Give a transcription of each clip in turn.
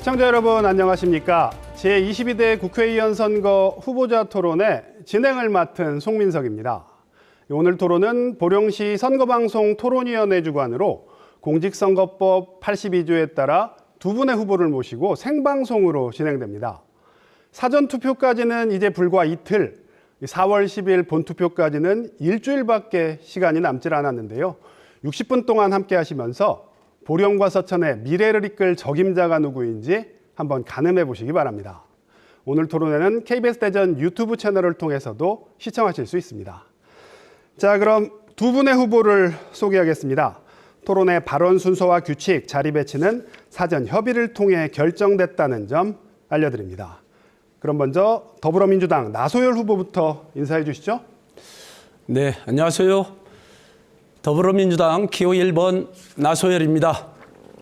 시청자 여러분 안녕하십니까? 제22대 국회의원 선거 후보자 토론의 진행을 맡은 송민석입니다. 오늘 토론은 보령시 선거방송 토론위원회 주관으로 공직선거법 82조에 따라 두 분의 후보를 모시고 생방송으로 진행됩니다. 사전투표까지는 이제 불과 이틀, 4월 10일 본투표까지는 일주일밖에 시간이 남질 않았는데요. 60분 동안 함께 하시면서 보령과 서천의 미래를 이끌 적임자가 누구인지 한번 가늠해 보시기 바랍니다. 오늘 토론회는 KBS 대전 유튜브 채널을 통해서도 시청하실 수 있습니다. 자, 그럼 두 분의 후보를 소개하겠습니다. 토론회 발언 순서와 규칙, 자리 배치는 사전 협의를 통해 결정됐다는 점 알려드립니다. 그럼 먼저 더불어민주당 나소열 후보부터 인사해 주시죠. 네, 안녕하세요. 더불어민주당 기호 1번 나소열입니다.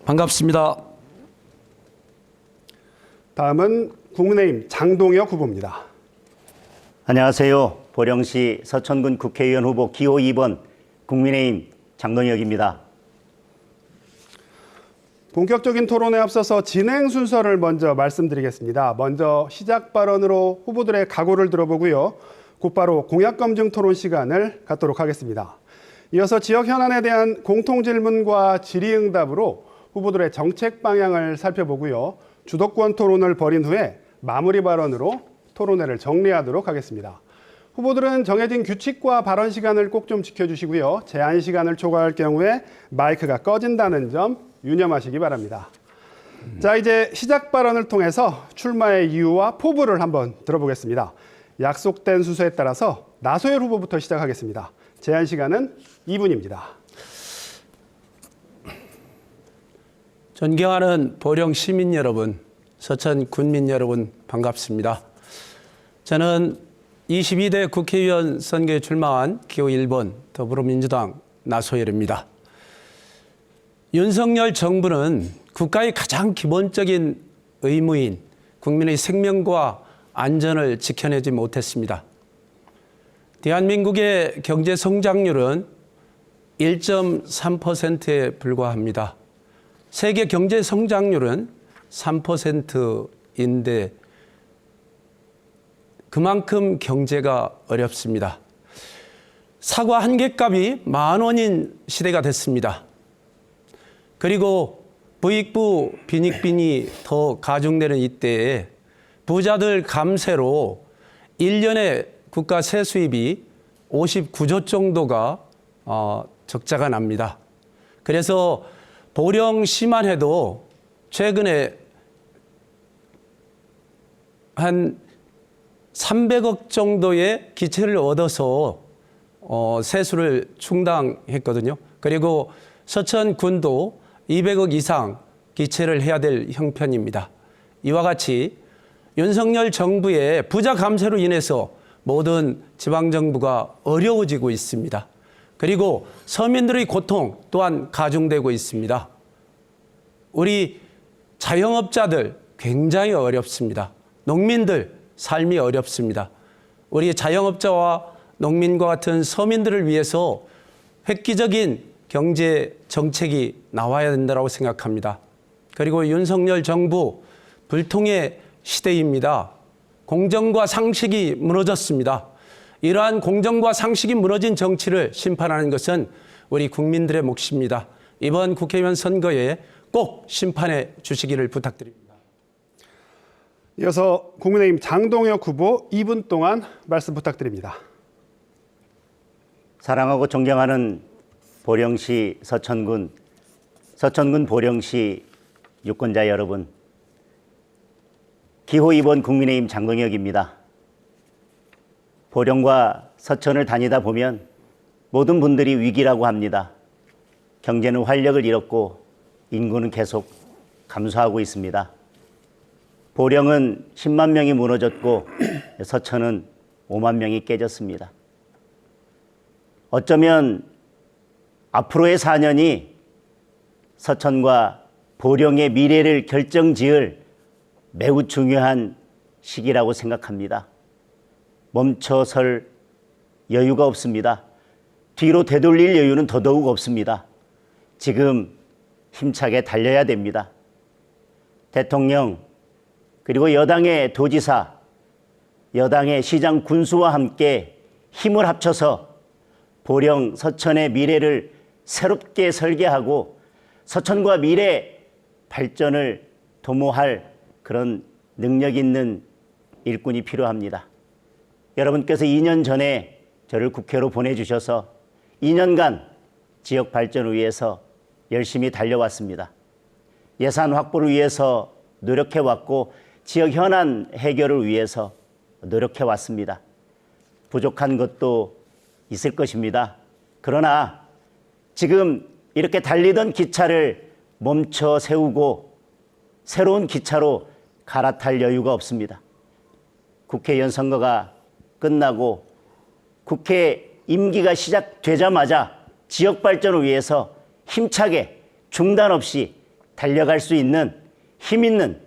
반갑습니다. 다음은 국민의힘 장동혁 후보입니다. 안녕하세요. 보령시 서천군 국회의원 후보 기호 2번 국민의힘 장동혁입니다. 본격적인 토론에 앞서서 진행 순서를 먼저 말씀드리겠습니다. 먼저 시작 발언으로 후보들의 각오를 들어보고요. 곧바로 공약검증 토론 시간을 갖도록 하겠습니다. 이어서 지역 현안에 대한 공통질문과 질의응답으로 후보들의 정책 방향을 살펴보고요. 주도권 토론을 벌인 후에 마무리 발언으로 토론회를 정리하도록 하겠습니다. 후보들은 정해진 규칙과 발언 시간을 꼭 좀 지켜주시고요. 제한 시간을 초과할 경우에 마이크가 꺼진다는 점 유념하시기 바랍니다. 자, 이제 시작 발언을 통해서 출마의 이유와 포부를 한번 들어보겠습니다. 약속된 순서에 따라서 나소열 후보부터 시작하겠습니다. 제한 시간은 2분입니다. 존경하는 보령 시민 여러분, 서천 군민 여러분 반갑습니다. 저는 22대 국회의원 선거에 출마한 기호 1번 더불어민주당 나소열입니다. 윤석열 정부는 국가의 가장 기본적인 의무인 국민의 생명과 안전을 지켜내지 못했습니다. 대한민국의 경제 성장률은 1.3%에 불과합니다. 세계 경제 성장률은 3%인데 그만큼 경제가 어렵습니다. 사과 한 개 값이 10,000원인 시대가 됐습니다. 그리고 부익부 빈익빈이 더 가중되는 이때에 부자들 감세로 1년에 국가 세수입이 59조 정도가 적자가 납니다. 그래서 보령시만 해도 최근에 한 300억 정도의 기체를 얻어서 세수를 충당했거든요. 그리고 서천군도 200억 이상 기체를 해야 될 형편입니다. 이와 같이 윤석열 정부의 부자 감세로 인해서 모든 지방정부가 어려워지고 있습니다. 그리고 서민들의 고통 또한 가중되고 있습니다. 우리 자영업자들 굉장히 어렵습니다. 농민들 삶이 어렵습니다. 우리 자영업자와 농민과 같은 서민들을 위해서 획기적인 경제 정책이 나와야 된다고 생각합니다. 그리고 윤석열 정부 불통의 시대입니다. 공정과 상식이 무너졌습니다. 이러한 공정과 상식이 무너진 정치를 심판하는 것은 우리 국민들의 몫입니다. 이번 국회의원 선거에 꼭 심판해 주시기를 부탁드립니다. 이어서 국민의힘 장동혁 후보 2분 동안 말씀 부탁드립니다. 사랑하고 존경하는 보령시 서천군 보령시 유권자 여러분, 기호 2번 국민의힘 장동혁입니다. 보령과 서천을 다니다 보면 모든 분들이 위기라고 합니다. 경제는 활력을 잃었고 인구는 계속 감소하고 있습니다. 보령은 10만 명이 무너졌고 서천은 5만 명이 깨졌습니다. 어쩌면 앞으로의 4년이 서천과 보령의 미래를 결정지을 매우 중요한 시기라고 생각합니다. 멈춰설 여유가 없습니다. 뒤로 되돌릴 여유는 더더욱 없습니다. 지금 힘차게 달려야 됩니다. 대통령, 그리고 여당의 도지사, 여당의 시장 군수와 함께 힘을 합쳐서 보령 서천의 미래를 새롭게 설계하고 서천과 미래 발전을 도모할 그런 능력 있는 일꾼이 필요합니다. 여러분께서 2년 전에 저를 국회로 보내주셔서 2년간 지역 발전을 위해서 열심히 달려왔습니다. 예산 확보를 위해서 노력해왔고 지역 현안 해결을 위해서 노력해왔습니다. 부족한 것도 있을 것입니다. 그러나 지금 이렇게 달리던 기차를 멈춰 세우고 새로운 기차로 갈아탈 여유가 없습니다. 국회의원 선거가 끝나고 국회 임기가 시작되자마자 지역 발전을 위해서 힘차게 중단 없이 달려갈 수 있는 힘 있는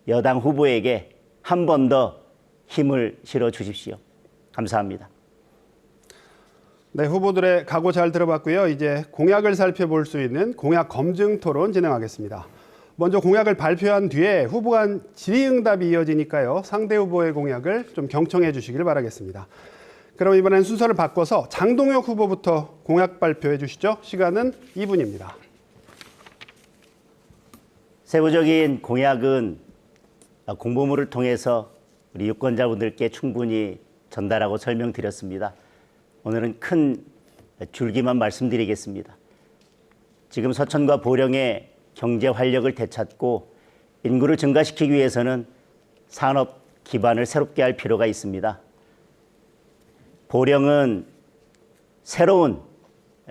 여당 후보에게 한 번 더 힘을 실어 주십시오. 감사합니다. 네, 후보들의 각오 잘 들어봤고요. 이제 공약을 살펴볼 수 있는 공약 검증 토론 진행하겠습니다. 먼저 공약을 발표한 뒤에 후보 간 질의응답이 이어지니까요. 상대 후보의 공약을 좀 경청해 주시길 바라겠습니다. 그럼 이번엔 순서를 바꿔서 장동혁 후보부터 공약 발표해 주시죠. 시간은 2분입니다. 세부적인 공약은 공보물을 통해서 우리 유권자분들께 충분히 전달하고 설명드렸습니다. 오늘은 큰 줄기만 말씀드리겠습니다. 지금 서천과 보령의 경제 활력을 되찾고 인구를 증가시키기 위해서는 산업 기반을 새롭게 할 필요가 있습니다. 보령은 새로운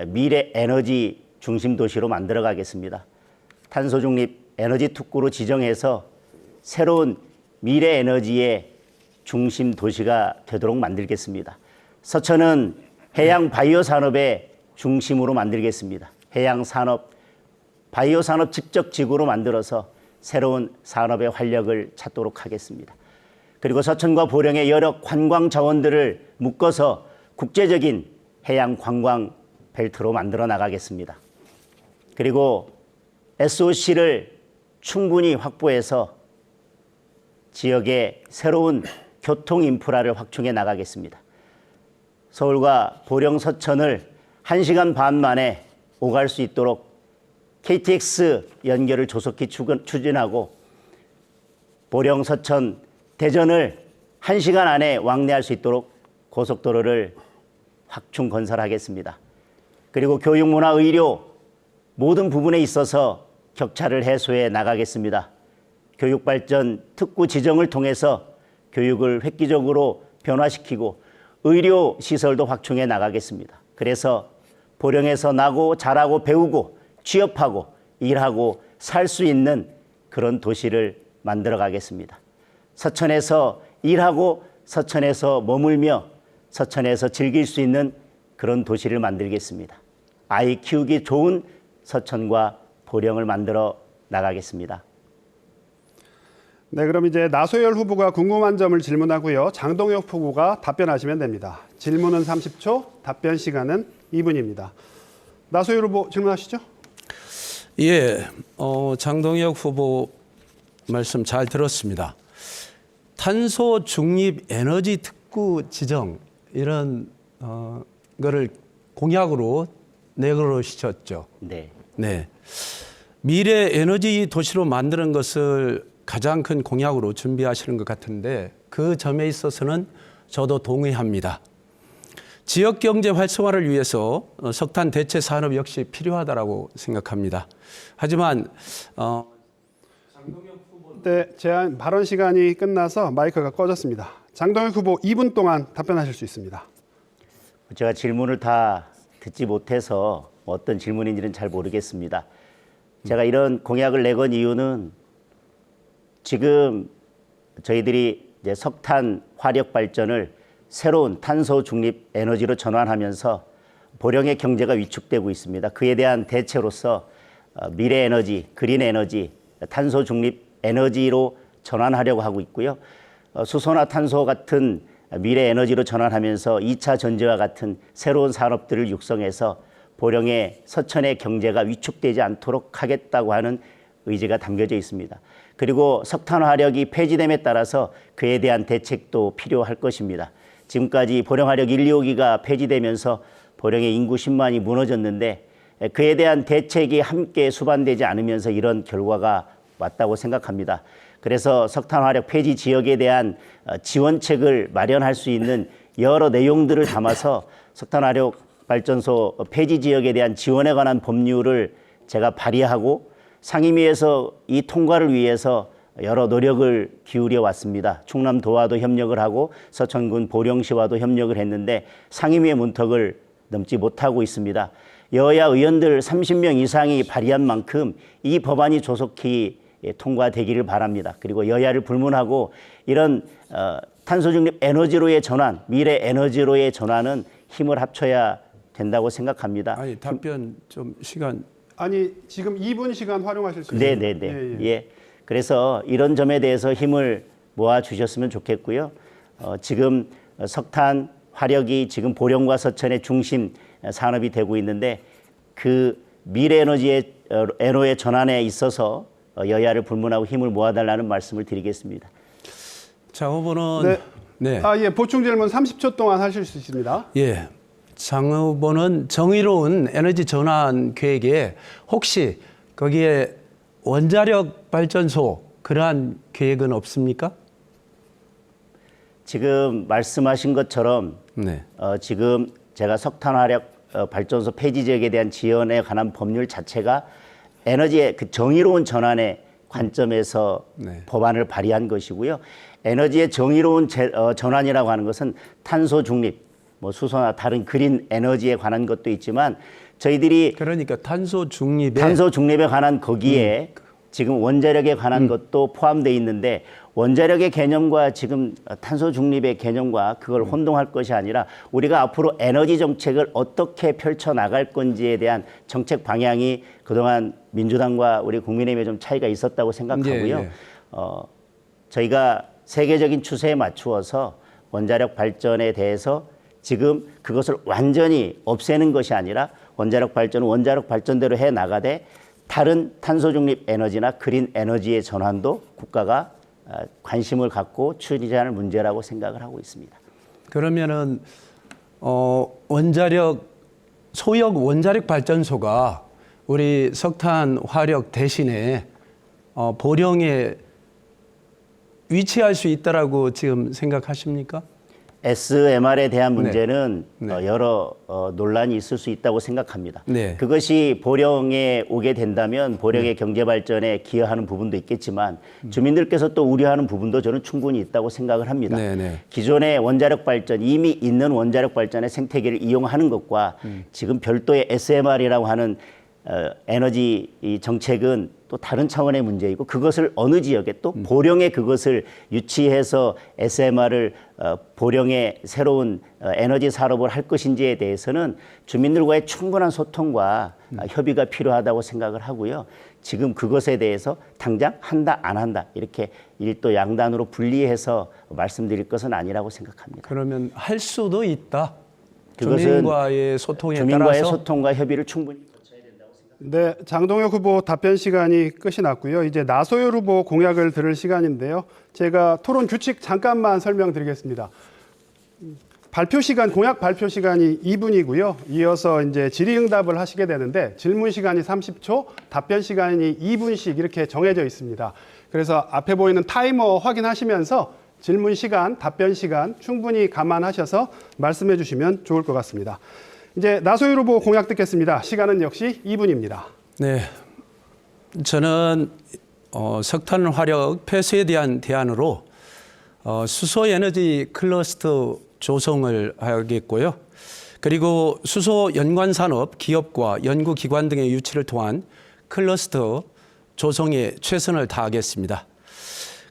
미래 에너지 중심 도시로 만들어 가겠습니다. 탄소 중립 에너지 특구로 지정해서 새로운 미래 에너지의 중심 도시가 되도록 만들겠습니다. 서천은 해양 바이오 산업의 중심으로 만들겠습니다. 해양 산업, 바이오 산업 직접 지구로 만들어서 새로운 산업의 활력을 찾도록 하겠습니다. 그리고 서천과 보령의 여러 관광 자원들을 묶어서 국제적인 해양 관광 벨트로 만들어 나가겠습니다. 그리고 SOC를 충분히 확보해서 지역의 새로운 교통 인프라를 확충해 나가겠습니다. 서울과 보령 서천을 1시간 반 만에 오갈 수 있도록 KTX 연결을 조속히 추진하고 보령 서천 대전을 1시간 안에 왕래할 수 있도록 고속도로를 확충 건설하겠습니다. 그리고 교육, 문화, 의료 모든 부분에 있어서 격차를 해소해 나가겠습니다. 교육발전 특구 지정을 통해서 교육을 획기적으로 변화시키고 의료 시설도 확충해 나가겠습니다. 그래서 보령에서 나고 자라고 배우고 취업하고 일하고 살 수 있는 그런 도시를 만들어 가겠습니다. 서천에서 일하고 서천에서 머물며 서천에서 즐길 수 있는 그런 도시를 만들겠습니다. 아이 키우기 좋은 서천과 보령을 만들어 나가겠습니다. 네, 그럼 이제 나소열 후보가 궁금한 점을 질문하고요. 장동혁 후보가 답변하시면 됩니다. 질문은 30초, 답변 시간은 2분입니다. 나소열 후보 질문하시죠. 예, 장동혁 후보 말씀 잘 들었습니다. 탄소 중립 에너지 특구 지정 이런 거를 공약으로 내걸으셨죠. 네. 네. 미래 에너지 도시로 만드는 것을 가장 큰 공약으로 준비하시는 것 같은데 그 점에 있어서는 저도 동의합니다. 지역 경제 활성화를 위해서 석탄 대체 산업 역시 필요하다고 생각합니다. 하지만 장동혁 후보 네, 제한 발언 시간이 끝나서 마이크가 꺼졌습니다. 장동혁 후보 2분 동안 답변하실 수 있습니다. 제가 질문을 다 듣지 못해서 어떤 질문인지는 잘 모르겠습니다. 제가 이런 공약을 내건 이유는 지금 저희들이 이제 석탄 화력 발전을 새로운 탄소 중립 에너지로 전환하면서 보령의 경제가 위축되고 있습니다. 그에 대한 대체로서 미래 에너지, 그린 에너지, 탄소 중립 에너지로 전환하려고 하고 있고요. 수소나 탄소 같은 미래 에너지로 전환하면서 2차 전지와 같은 새로운 산업들을 육성해서 보령의 서천의 경제가 위축되지 않도록 하겠다고 하는 의지가 담겨져 있습니다. 그리고 석탄 화력이 폐지됨에 따라서 그에 대한 대책도 필요할 것입니다. 지금까지 보령 화력 1, 2호기가 폐지되면서 보령의 인구 10만이 무너졌는데 그에 대한 대책이 함께 수반되지 않으면서 이런 결과가 왔다고 생각합니다. 그래서 석탄 화력 폐지 지역에 대한 지원책을 마련할 수 있는 여러 내용들을 담아서 석탄 화력 발전소 폐지 지역에 대한 지원에 관한 법률을 제가 발의하고 상임위에서 이 통과를 위해서 여러 노력을 기울여 왔습니다. 충남도와도 협력을 하고 서천군 보령시와도 협력을 했는데 상임위의 문턱을 넘지 못하고 있습니다. 여야 의원들 30명 이상이 발의한 만큼 이 법안이 조속히 통과되기를 바랍니다. 그리고 여야를 불문하고 이런 탄소중립 에너지로의 전환, 미래 에너지로의 전환은 힘을 합쳐야 된다고 생각합니다. 아니, 답변 좀 시간. 아니 지금 2분 시간 활용하실 수 있습니다. 네네네. 예. 그래서 이런 점에 대해서 힘을 모아 주셨으면 좋겠고요. 지금 석탄 화력이 지금 보령과 서천의 중심 산업이 되고 있는데 그 미래 에너지의 전환에 있어서 여야를 불문하고 힘을 모아달라는 말씀을 드리겠습니다. 장 후보는 네. 예, 보충 질문 30초 동안 하실 수 있습니다. 예. 장 후보는 정의로운 에너지 전환 계획에 혹시 거기에 원자력 발전소 그러한 계획은 없습니까? 지금 말씀하신 것처럼 네. 지금 제가 석탄 화력 발전소 폐지 지역에 대한 지원에 관한 법률 자체가 에너지의 그 정의로운 전환의 관점에서 네. 법안을 발의한 것이고요. 에너지의 정의로운 전환이라고 하는 것은 탄소 중립, 뭐 수소나 다른 그린 에너지에 관한 것도 있지만 저희들이 그러니까 탄소 중립에 관한 거기에 지금 원자력에 관한 것도 포함되어 있는데 원자력의 개념과 지금 탄소 중립의 개념과 그걸 혼동할 것이 아니라 우리가 앞으로 에너지 정책을 어떻게 펼쳐 나갈 건지에 대한 정책 방향이 그동안 민주당과 우리 국민의힘에 좀 차이가 있었다고 생각하고요. 예. 저희가 세계적인 추세에 맞추어서 원자력 발전에 대해서 지금 그것을 완전히 없애는 것이 아니라 원자력 발전은 원자력 발전대로 해 나가되 다른 탄소 중립 에너지나 그린 에너지의 전환도 국가가 관심을 갖고 추진해야 할 문제라고 생각을 하고 있습니다. 그러면은 원자력 소형 원자력 발전소가 우리 석탄 화력 대신에 보령에 위치할 수 있다라고 지금 생각하십니까? SMR에 대한 문제는 네. 여러 논란이 있을 수 있다고 생각합니다. 네. 그것이 보령에 오게 된다면 보령의 경제 발전에 기여하는 부분도 있겠지만 주민들께서 또 우려하는 부분도 저는 충분히 있다고 생각을 합니다. 네. 기존의 원자력 발전, 이미 있는 원자력 발전의 생태계를 이용하는 것과 지금 별도의 SMR이라고 하는 에너지 이 정책은 또 다른 차원의 문제이고 그것을 어느 지역에 또 보령에 그것을 유치해서 SMR을 보령의 새로운 에너지 산업을 할 것인지에 대해서는 주민들과의 충분한 소통과 협의가 필요하다고 생각을 하고요. 지금 그것에 대해서 당장 한다 안 한다 이렇게 일도 양단으로 분리해서 말씀드릴 것은 아니라고 생각합니다. 그러면 할 수도 있다. 그것은 주민과의 소통에 주민과의 따라서 소통과 협의를 충분히 네, 장동혁 후보 답변 시간이 끝이 났고요. 이제 나소열 후보 공약을 들을 시간인데요. 제가 토론 규칙 잠깐만 설명드리겠습니다. 발표 시간, 공약 발표 시간이 2분이고요. 이어서 이제 질의응답을 하시게 되는데 질문 시간이 30초, 답변 시간이 2분씩 이렇게 정해져 있습니다. 그래서 앞에 보이는 타이머 확인하시면서 질문 시간, 답변 시간 충분히 감안하셔서 말씀해 주시면 좋을 것 같습니다. 이제 나소율 후보 공약 듣겠습니다. 시간은 역시 2분입니다. 네, 저는 석탄 화력 폐쇄에 대한 대안으로 수소 에너지 클러스터 조성을 하겠고요. 그리고 수소 연관 산업 기업과 연구기관 등의 유치를 통한 클러스터 조성에 최선을 다하겠습니다.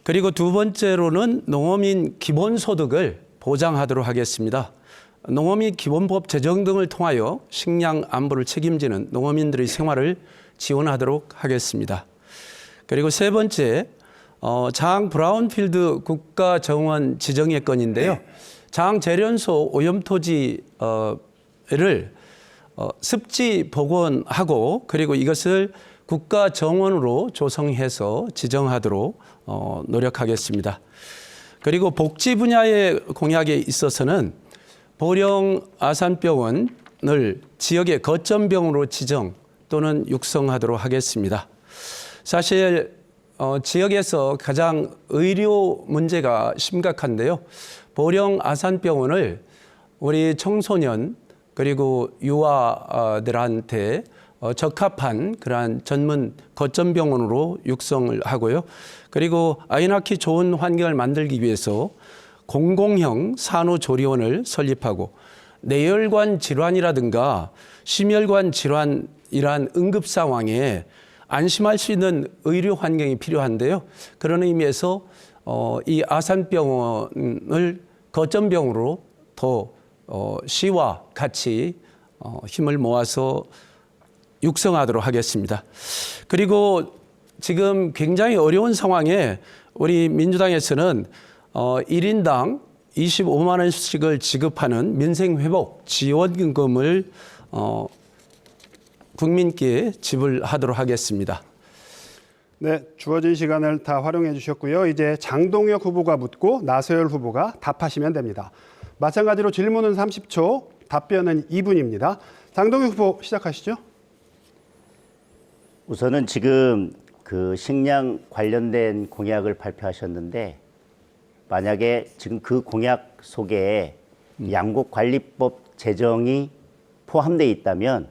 그리고 두 번째로는 농어민 기본소득을 보장하도록 하겠습니다. 농어민 기본법 제정 등을 통하여 식량 안보를 책임지는 농어민들의 생활을 지원하도록 하겠습니다. 그리고 세 번째, 장 브라운필드 국가정원 지정의 건인데요. 장 재련소 오염토지를 습지 복원하고 그리고 이것을 국가 정원으로 조성해서 지정하도록 노력하겠습니다. 그리고 복지 분야의 공약에 있어서는 보령 아산병원을 지역의 거점병으로 지정 또는 육성하도록 하겠습니다. 사실 지역에서 가장 의료 문제가 심각한데요. 보령 아산병원을 우리 청소년 그리고 유아들한테 적합한 그러한 전문 거점병원으로 육성을 하고요. 그리고 아이 낳기 좋은 환경을 만들기 위해서 공공형 산후조리원을 설립하고 뇌혈관 질환이라든가 심혈관 질환이란 응급 상황에 안심할 수 있는 의료 환경이 필요한데요. 그런 의미에서 이 아산병원을 거점병으로 더 시와 같이 힘을 모아서 육성하도록 하겠습니다. 그리고 지금 굉장히 어려운 상황에 우리 민주당에서는 1인당 25만 원씩을 지급하는 민생회복 지원금을 국민께 지불하도록 하겠습니다. 네, 주어진 시간을 다 활용해 주셨고요. 이제 장동혁 후보가 묻고 나서열 후보가 답하시면 됩니다. 마찬가지로 질문은 30초, 답변은 2분입니다. 장동혁 후보 시작하시죠. 우선은 지금 그 식량 관련된 공약을 발표하셨는데 만약에 지금 그 공약 속에 양곡관리법 제정이 포함되어 있다면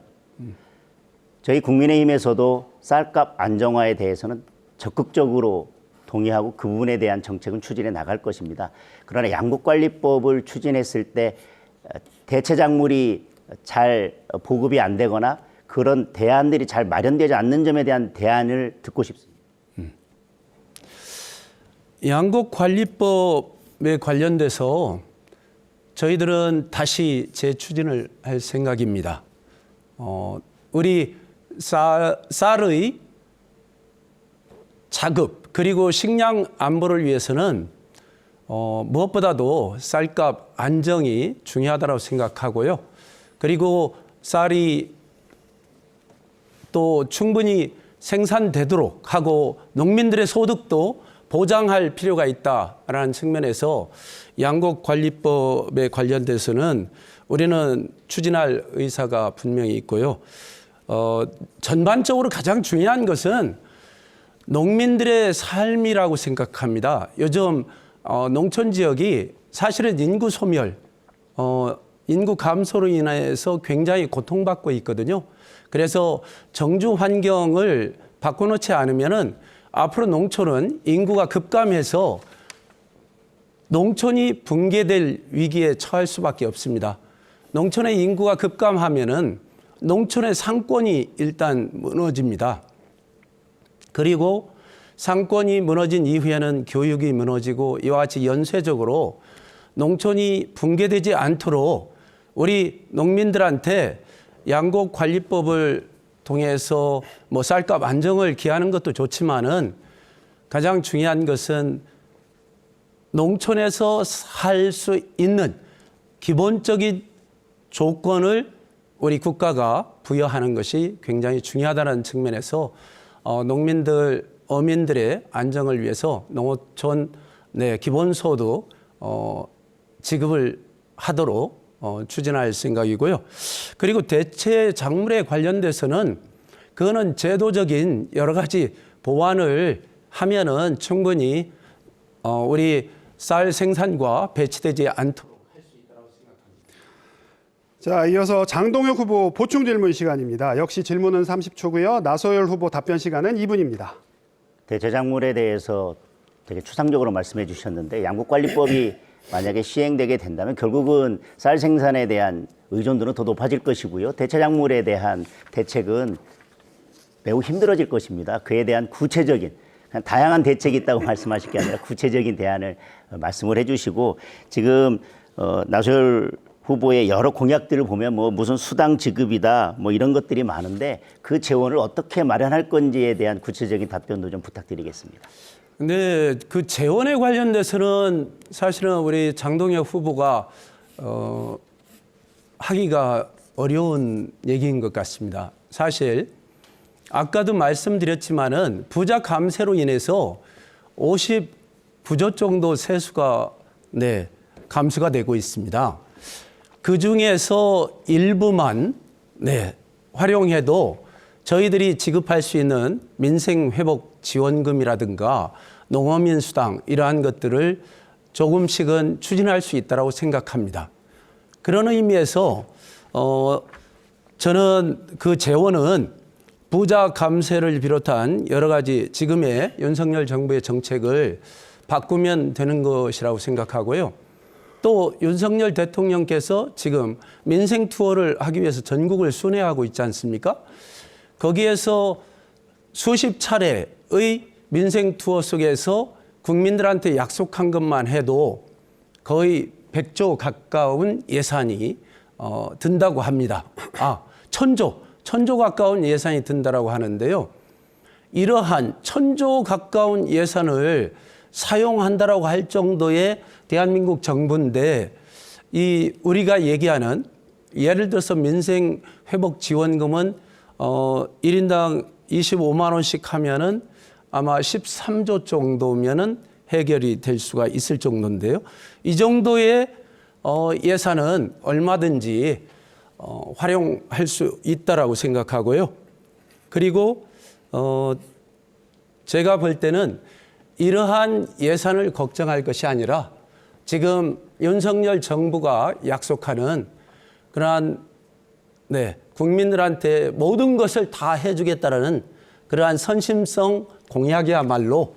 저희 국민의힘에서도 쌀값 안정화에 대해서는 적극적으로 동의하고 그 부분에 대한 정책은 추진해 나갈 것입니다. 그러나 양곡관리법을 추진했을 때 대체 작물이 잘 보급이 안 되거나 그런 대안들이 잘 마련되지 않는 점에 대한 대안을 듣고 싶습니다. 양곡관리법에 관련돼서 저희들은 다시 재추진을 할 생각입니다. 우리 쌀의 자급 그리고 식량 안보를 위해서는 무엇보다도 쌀값 안정이 중요하다고 생각하고요. 그리고 쌀이 또 충분히 생산되도록 하고 농민들의 소득도 보장할 필요가 있다라는 측면에서 양곡관리법에 관련돼서는 우리는 추진할 의사가 분명히 있고요. 전반적으로 가장 중요한 것은 농민들의 삶이라고 생각합니다. 요즘 농촌 지역이 사실은 인구 소멸, 인구 감소로 인해서 굉장히 고통받고 있거든요. 그래서 정주 환경을 바꿔놓지 않으면은 앞으로 농촌은 인구가 급감해서 농촌이 붕괴될 위기에 처할 수밖에 없습니다. 농촌의 인구가 급감하면은 농촌의 상권이 일단 무너집니다. 그리고 상권이 무너진 이후에는 교육이 무너지고 이와 같이 연쇄적으로 농촌이 붕괴되지 않도록 우리 농민들한테 양곡관리법을 통해서 뭐 쌀값 안정을 기하는 것도 좋지만은 가장 중요한 것은 농촌에서 살 수 있는 기본적인 조건을 우리 국가가 부여하는 것이 굉장히 중요하다는 측면에서 농민들, 어민들의 안정을 위해서 농어촌 기본소득 지급을 하도록 추진할 생각이고요. 그리고 대체 작물에 관련돼서는 그거는 제도적인 여러 가지 보완을 하면은 충분히 우리 쌀 생산과 배치되지 않도록 할 수 있다고 생각합니다. 자, 이어서 장동혁 후보 보충 질문 시간입니다. 역시 질문은 30초고요. 나서열 후보 답변 시간은 2분입니다. 대체 작물에 대해서 되게 추상적으로 말씀해 주셨는데 양곡관리법이 만약에 시행되게 된다면 결국은 쌀 생산에 대한 의존도는 더 높아질 것이고요. 대체 작물에 대한 대책은 매우 힘들어질 것입니다. 그에 대한 구체적인 그냥 다양한 대책이 있다고 말씀하실 게 아니라 구체적인 대안을 말씀을 해주시고 지금 나서열 후보의 여러 공약들을 보면 뭐 무슨 수당 지급이다 뭐 이런 것들이 많은데 그 재원을 어떻게 마련할 건지에 대한 구체적인 답변도 좀 부탁드리겠습니다. 근데 그 재원에 관련돼서는 사실은 우리 장동혁 후보가 하기가 어려운 얘기인 것 같습니다. 사실 아까도 말씀드렸지만은 부자 감세로 인해서 59조 정도 세수가 감수가 되고 있습니다. 그 중에서 일부만 활용해도 저희들이 지급할 수 있는 민생회복 지원금이라든가 농어민수당 이러한 것들을 조금씩은 추진할 수 있다고 생각합니다. 그런 의미에서 저는 그 재원은 부자 감세를 비롯한 여러 가지 지금의 윤석열 정부의 정책을 바꾸면 되는 것이라고 생각하고요. 또 윤석열 대통령께서 지금 민생 투어를 하기 위해서 전국을 순회하고 있지 않습니까? 거기에서 수십 차례의 민생 투어 속에서 국민들한테 약속한 것만 해도 거의 100조 가까운 예산이 든다고 합니다. 1000조 가까운 예산이 든다라고 하는데요. 이러한 1000조 가까운 예산을 사용한다라고 할 정도의 대한민국 정부인데 이 우리가 얘기하는 예를 들어서 민생 회복 지원금은 1인당 25만 원씩 하면은 아마 13조 정도면은 해결이 될 수가 있을 정도인데요. 이 정도의 예산은 얼마든지 활용할 수 있다라고 생각하고요. 그리고 제가 볼 때는 이러한 예산을 걱정할 것이 아니라 지금 윤석열 정부가 약속하는 그러한 국민들한테 모든 것을 다 해주겠다라는 그러한 선심성 공약이야말로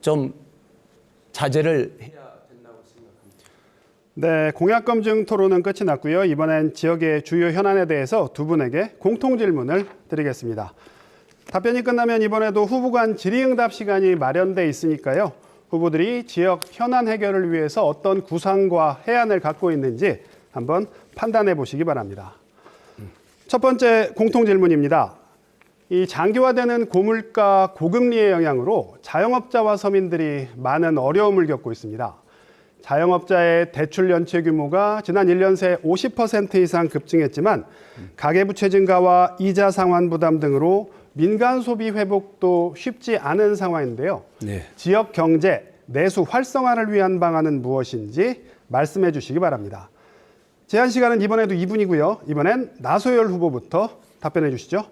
좀 자제를 해야 된다고 생각합니다. 네, 공약 검증 토론은 끝이 났고요. 이번엔 지역의 주요 현안에 대해서 두 분에게 공통 질문을 드리겠습니다. 답변이 끝나면 이번에도 후보 간 질의응답 시간이 마련돼 있으니까요. 후보들이 지역 현안 해결을 위해서 어떤 구상과 해안을 갖고 있는지 한번 판단해 보시기 바랍니다. 첫 번째 공통 질문입니다. 이 장기화되는 고물가, 고금리의 영향으로 자영업자와 서민들이 많은 어려움을 겪고 있습니다. 자영업자의 대출 연체 규모가 지난 1년 새 50% 이상 급증했지만 가계부채 증가와 이자 상환 부담 등으로 민간 소비 회복도 쉽지 않은 상황인데요. 지역 경제, 내수 활성화를 위한 방안은 무엇인지 말씀해 주시기 바랍니다. 제한 시간은 이번에도 2분이고요. 이번엔 나소열 후보부터 답변해 주시죠.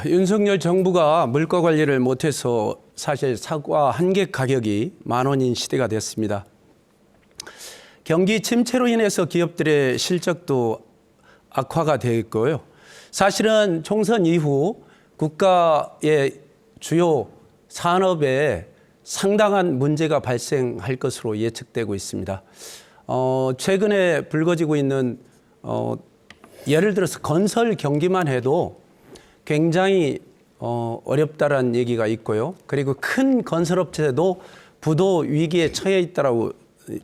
윤석열 정부가 물가 관리를 못해서 사실 사과 한 개 가격이 10,000원인 시대가 됐습니다. 경기 침체로 인해서 기업들의 실적도 악화가 되어 있고요. 사실은 총선 이후 국가의 주요 산업에 상당한 문제가 발생할 것으로 예측되고 있습니다. 최근에 불거지고 있는 예를 들어서 건설 경기만 해도 굉장히 어렵다라는 얘기가 있고요. 그리고 큰 건설업체도 부도 위기에 처해 있다라고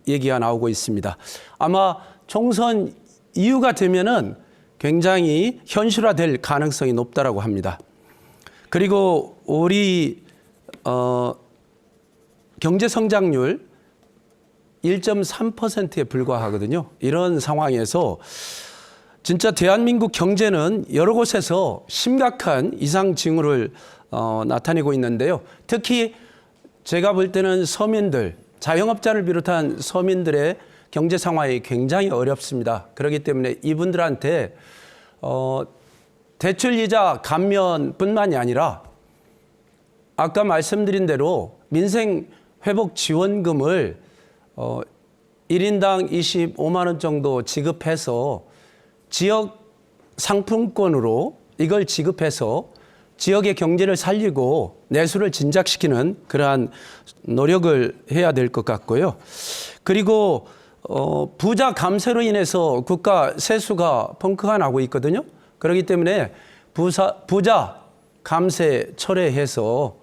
얘기가 나오고 있습니다. 아마 총선 이후가 되면은 굉장히 현실화될 가능성이 높다라고 합니다. 그리고 우리 경제 성장률 1.3%에 불과하거든요. 이런 상황에서 진짜 대한민국 경제는 여러 곳에서 심각한 이상 징후를 나타내고 있는데요. 특히 제가 볼 때는 서민들, 자영업자를 비롯한 서민들의 경제 상황이 굉장히 어렵습니다. 그렇기 때문에 이분들한테 대출 이자 감면뿐만이 아니라 아까 말씀드린 대로 민생 회복 지원금을 1인당 25만 원 정도 지급해서 지역 상품권으로 이걸 지급해서 지역의 경제를 살리고 내수를 진작시키는 그러한 노력을 해야 될 것 같고요. 그리고 부자 감세로 인해서 국가 세수가 펑크가 나고 있거든요. 그렇기 때문에 부자 감세 철회해서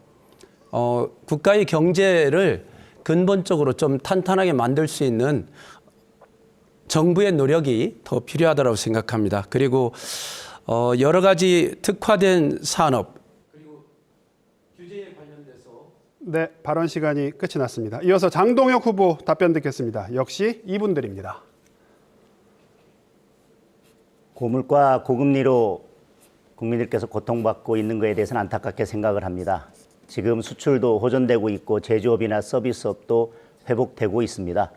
국가의 경제를 근본적으로 좀 탄탄하게 만들 수 있는 정부의 노력이 더 필요하다고 생각합니다. 그리고 여러 가지 특화된 산업 그리고 규제에 관련돼서 네, 발언 시간이 끝이 났습니다. 이어서 장동혁 후보 답변 듣겠습니다. 역시 이분들입니다. 고물가 고금리로 국민들께서 고통받고 있는 것에 대해서는 안타깝게 생각을 합니다. 지금 수출도 호전되고 있고 제조업이나 서비스업도 회복되고 있습니다.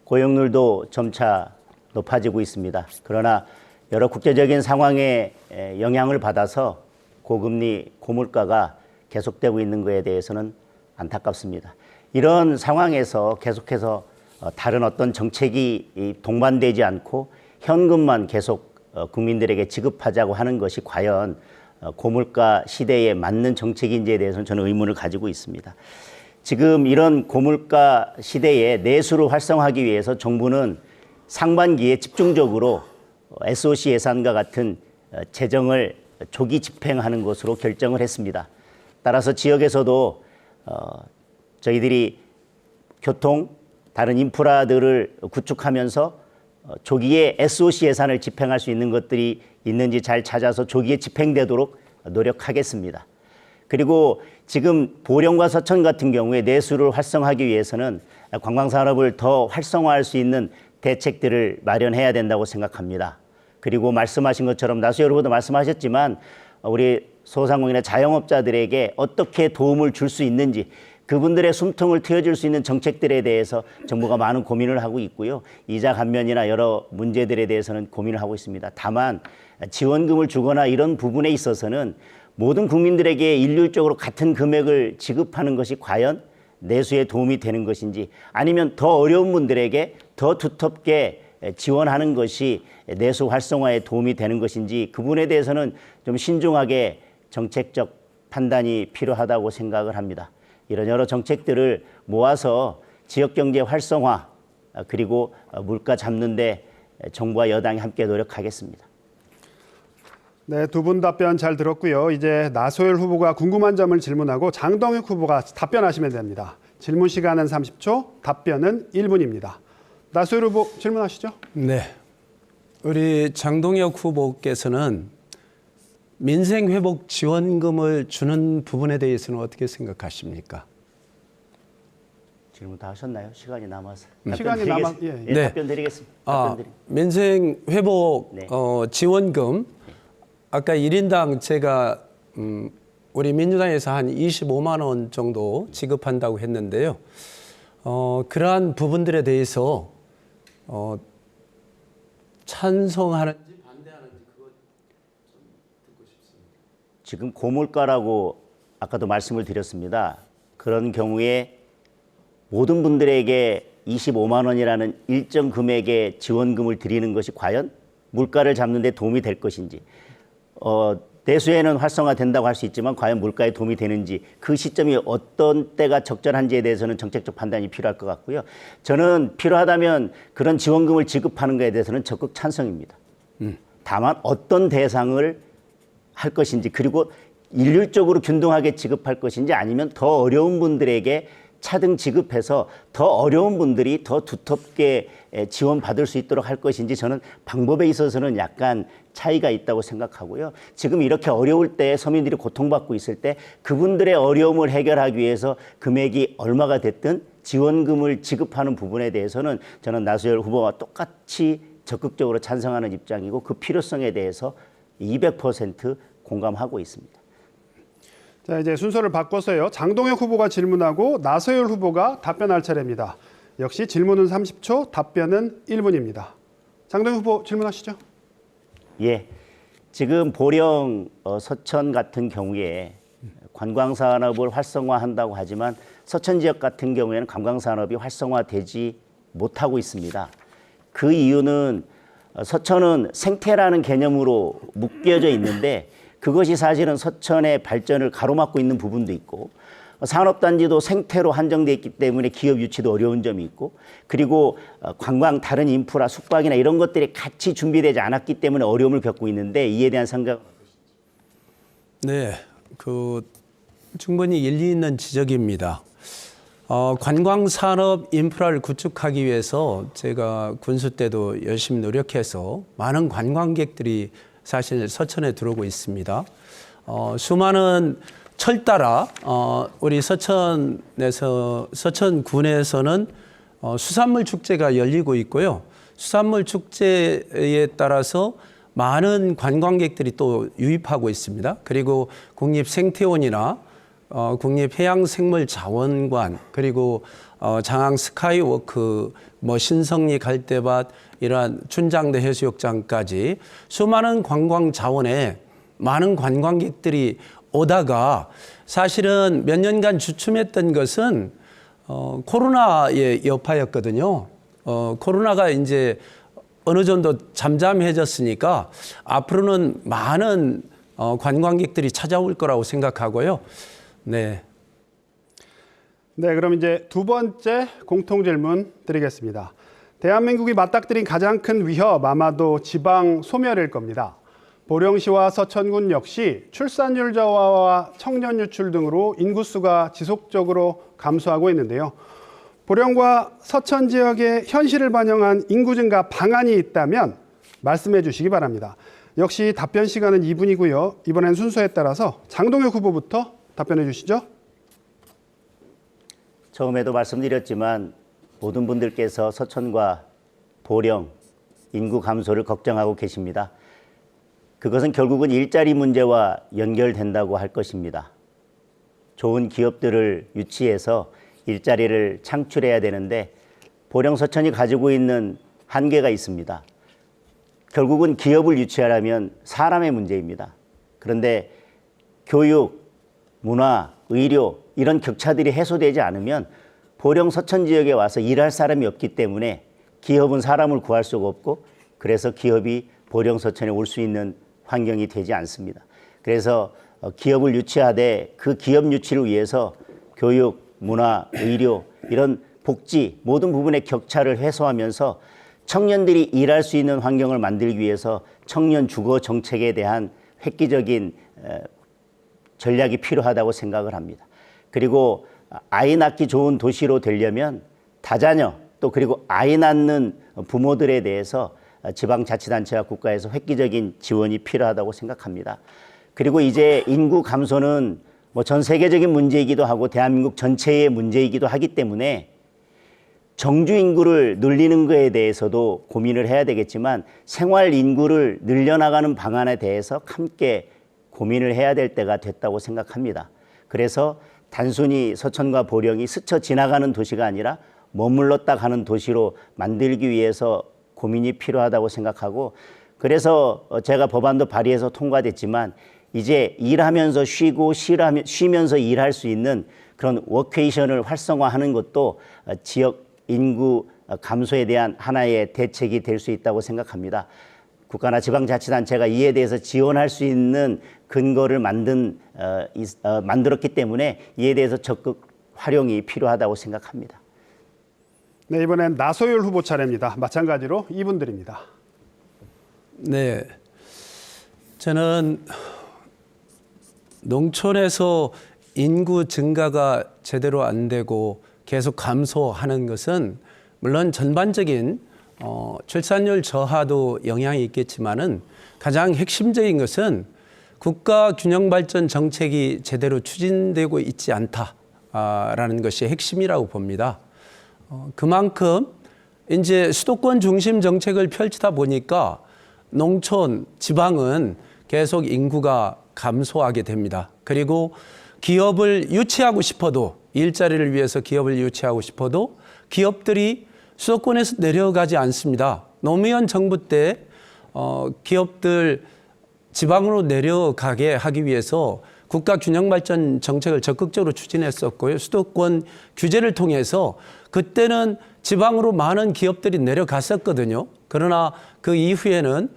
고용률도 점차 높아지고 있습니다. 그러나 여러 국제적인 상황에 영향을 받아서 고금리, 고물가가 계속되고 있는 것에 대해서는 안타깝습니다. 이런 상황에서 계속해서 다른 어떤 정책이 동반되지 않고 현금만 계속 국민들에게 지급하자고 하는 것이 과연 고물가 시대에 맞는 정책인지에 대해서는 저는 의문을 가지고 있습니다. 지금 이런 고물가 시대에 내수를 활성화하기 위해서 정부는 상반기에 집중적으로 SOC 예산과 같은 재정을 조기 집행하는 것으로 결정을 했습니다. 따라서 지역에서도 저희들이 교통, 다른 인프라들을 구축하면서 조기에 SOC 예산을 집행할 수 있는 것들이 있는지 잘 찾아서 조기에 집행되도록 노력하겠습니다. 그리고 지금 보령과 서천 같은 경우에 내수를 활성화하기 위해서는 관광산업을 더 활성화할 수 있는 대책들을 마련해야 된다고 생각합니다. 그리고 말씀하신 것처럼 나수 여러분도 말씀하셨지만 우리 소상공인이나 자영업자들에게 어떻게 도움을 줄 수 있는지 그분들의 숨통을 트여줄 수 있는 정책들에 대해서 정부가 많은 고민을 하고 있고요. 이자 감면이나 여러 문제들에 대해서는 고민을 하고 있습니다. 다만 지원금을 주거나 이런 부분에 있어서는 모든 국민들에게 일률적으로 같은 금액을 지급하는 것이 과연 내수에 도움이 되는 것인지 아니면 더 어려운 분들에게 더 두텁게 지원하는 것이 내수 활성화에 도움이 되는 것인지 그 부분에 대해서는 좀 신중하게 정책적 판단이 필요하다고 생각을 합니다. 이런 여러 정책들을 모아서 지역경제 활성화 그리고 물가 잡는 데 정부와 여당이 함께 노력하겠습니다. 네, 두 분 답변 잘 들었고요. 이제 나소열 후보가 궁금한 점을 질문하고 장동혁 후보가 답변하시면 됩니다. 질문 시간은 30초, 답변은 1분입니다. 나소열 후보 질문하시죠. 네. 우리 장동혁 후보께서는 민생회복 지원금을 주는 부분에 대해서는 어떻게 생각하십니까? 질문 다 하셨나요? 시간이 남아서. 시간이 남아 예. 예, 네. 답변 드리겠습니다. 민생회복 네. 지원금 아까 1인당 제가 우리 민주당에서 한 25만 원 정도 지급한다고 했는데요. 그러한 부분들에 대해서 찬성하는지 반대하는지 그거 좀 듣고 싶습니다. 지금 고물가라고 아까도 말씀을 드렸습니다. 그런 경우에 모든 분들에게 25만 원이라는 일정 금액의 지원금을 드리는 것이 과연 물가를 잡는 데 도움이 될 것인지 내수에는 활성화된다고 할 수 있지만 과연 물가에 도움이 되는지 그 시점이 어떤 때가 적절한지에 대해서는 정책적 판단이 필요할 것 같고요. 저는 필요하다면 그런 지원금을 지급하는 것에 대해서는 적극 찬성입니다. 다만 어떤 대상을 할 것인지 그리고 일률적으로 균등하게 지급할 것인지 아니면 더 어려운 분들에게 차등 지급해서 더 어려운 분들이 더 두텁게 지원받을 수 있도록 할 것인지 저는 방법에 있어서는 약간 차이가 있다고 생각하고요. 지금 이렇게 어려울 때 서민들이 고통받고 있을 때 그분들의 어려움을 해결하기 위해서 금액이 얼마가 됐든 지원금을 지급하는 부분에 대해서는 저는 나수열 후보와 똑같이 적극적으로 찬성하는 입장이고 그 필요성에 대해서 200% 공감하고 있습니다. 자, 이제 순서를 바꿔서요. 장동혁 후보가 질문하고 나서열 후보가 답변할 차례입니다. 역시 질문은 30초, 답변은 1분입니다. 장동혁 후보 질문하시죠. 예, 지금 보령, 서천 같은 경우에 관광산업을 활성화한다고 하지만 서천 지역 같은 경우에는 관광산업이 활성화되지 못하고 있습니다. 그 이유는 서천은 생태라는 개념으로 묶여져 있는데 그것이 사실은 서천의 발전을 가로막고 있는 부분도 있고 산업단지도 생태로 한정되어 있기 때문에 기업 유치도 어려운 점이 있고 그리고 관광 다른 인프라 숙박이나 이런 것들이 같이 준비되지 않았기 때문에 어려움을 겪고 있는데 이에 대한 생각. 네, 충분히 일리 있는 지적입니다. 관광산업 인프라를 구축하기 위해서 제가 군수 때도 열심히 노력해서 많은 관광객들이 사실 서천에 들어오고 있습니다. 수많은 철따라 우리 서천군에서는 수산물 축제가 열리고 있고요. 수산물 축제에 따라서 많은 관광객들이 또 유입하고 있습니다. 그리고 국립생태원이나 국립해양생물자원관, 그리고 장항 스카이워크, 신성리 갈대밭, 이러한 춘장대 해수욕장까지 수많은 관광 자원에 많은 관광객들이 오다가, 사실은 몇 년간 주춤했던 것은 코로나의 여파였거든요. 코로나가 이제 어느 정도 잠잠해졌으니까 앞으로는 많은 관광객들이 찾아올 거라고 생각하고요. 네. 네, 그럼 이제 두 번째 공통 질문 드리겠습니다. 대한민국이 맞닥뜨린 가장 큰 위협, 아마도 지방 소멸일 겁니다. 보령시와 서천군 역시 출산율 저하와 청년 유출 등으로 인구수가 지속적으로 감소하고 있는데요. 보령과 서천 지역의 현실을 반영한 인구 증가 방안이 있다면 말씀해 주시기 바랍니다. 역시 답변 시간은 2분이고요. 이번엔 순서에 따라서 장동혁 후보부터 답변해 주시죠. 처음에도 말씀드렸지만 모든 분들께서 서천과 보령 인구 감소를 걱정하고 계십니다. 그것은 결국은 일자리 문제와 연결된다고 할 것입니다. 좋은 기업들을 유치해서 일자리를 창출해야 되는데 보령 서천이 가지고 있는 한계가 있습니다. 결국은 기업을 유치하려면 사람의 문제입니다. 그런데 교육, 문화, 의료 이런 격차들이 해소되지 않으면 보령 서천 지역에 와서 일할 사람이 없기 때문에 기업은 사람을 구할 수가 없고, 그래서 기업이 보령 서천에 올 수 있는 환경이 되지 않습니다. 그래서 기업을 유치하되 그 기업 유치를 위해서 교육, 문화, 의료 이런 복지 모든 부분의 격차를 해소하면서 청년들이 일할 수 있는 환경을 만들기 위해서 청년 주거 정책에 대한 획기적인 전략이 필요하다고 생각을 합니다. 그리고 아이 낳기 좋은 도시로 되려면 다자녀 또 그리고 아이 낳는 부모들에 대해서 지방자치단체와 국가에서 획기적인 지원이 필요하다고 생각합니다. 그리고 이제 인구 감소는 전 세계적인 문제이기도 하고 대한민국 전체의 문제이기도 하기 때문에 정주 인구를 늘리는 것에 대해서도 고민을 해야 되겠지만 생활 인구를 늘려나가는 방안에 대해서 함께 고민을 해야 될 때가 됐다고 생각합니다. 그래서 단순히 서천과 보령이 스쳐 지나가는 도시가 아니라 머물렀다 가는 도시로 만들기 위해서 고민이 필요하다고 생각하고, 그래서 제가 법안도 발의해서 통과됐지만 이제 일하면서 쉬고 쉬면서 일할 수 있는 그런 워케이션을 활성화하는 것도 지역 인구 감소에 대한 하나의 대책이 될 수 있다고 생각합니다. 국가나 지방자치단체가 이에 대해서 지원할 수 있는 근거를 만들었기 때문에 이에 대해서 적극 활용이 필요하다고 생각합니다. 네, 이번엔 나소율 후보 차례입니다. 마찬가지로 2분 드립니다. 네, 저는 농촌에서 인구 증가가 제대로 안 되고 계속 감소하는 것은 물론 전반적인 출산율 저하도 영향이 있겠지만은 가장 핵심적인 것은 국가 균형 발전 정책이 제대로 추진되고 있지 않다라는 것이 핵심이라고 봅니다. 그만큼 이제 수도권 중심 정책을 펼치다 보니까 농촌, 지방은 계속 인구가 감소하게 됩니다. 그리고 기업을 유치하고 싶어도, 일자리를 위해서 기업을 유치하고 싶어도 기업들이 수도권에서 내려가지 않습니다. 노무현 정부 때 기업들 지방으로 내려가게 하기 위해서 국가 균형 발전 정책을 적극적으로 추진했었고요. 수도권 규제를 통해서 그때는 지방으로 많은 기업들이 내려갔었거든요. 그러나 그 이후에는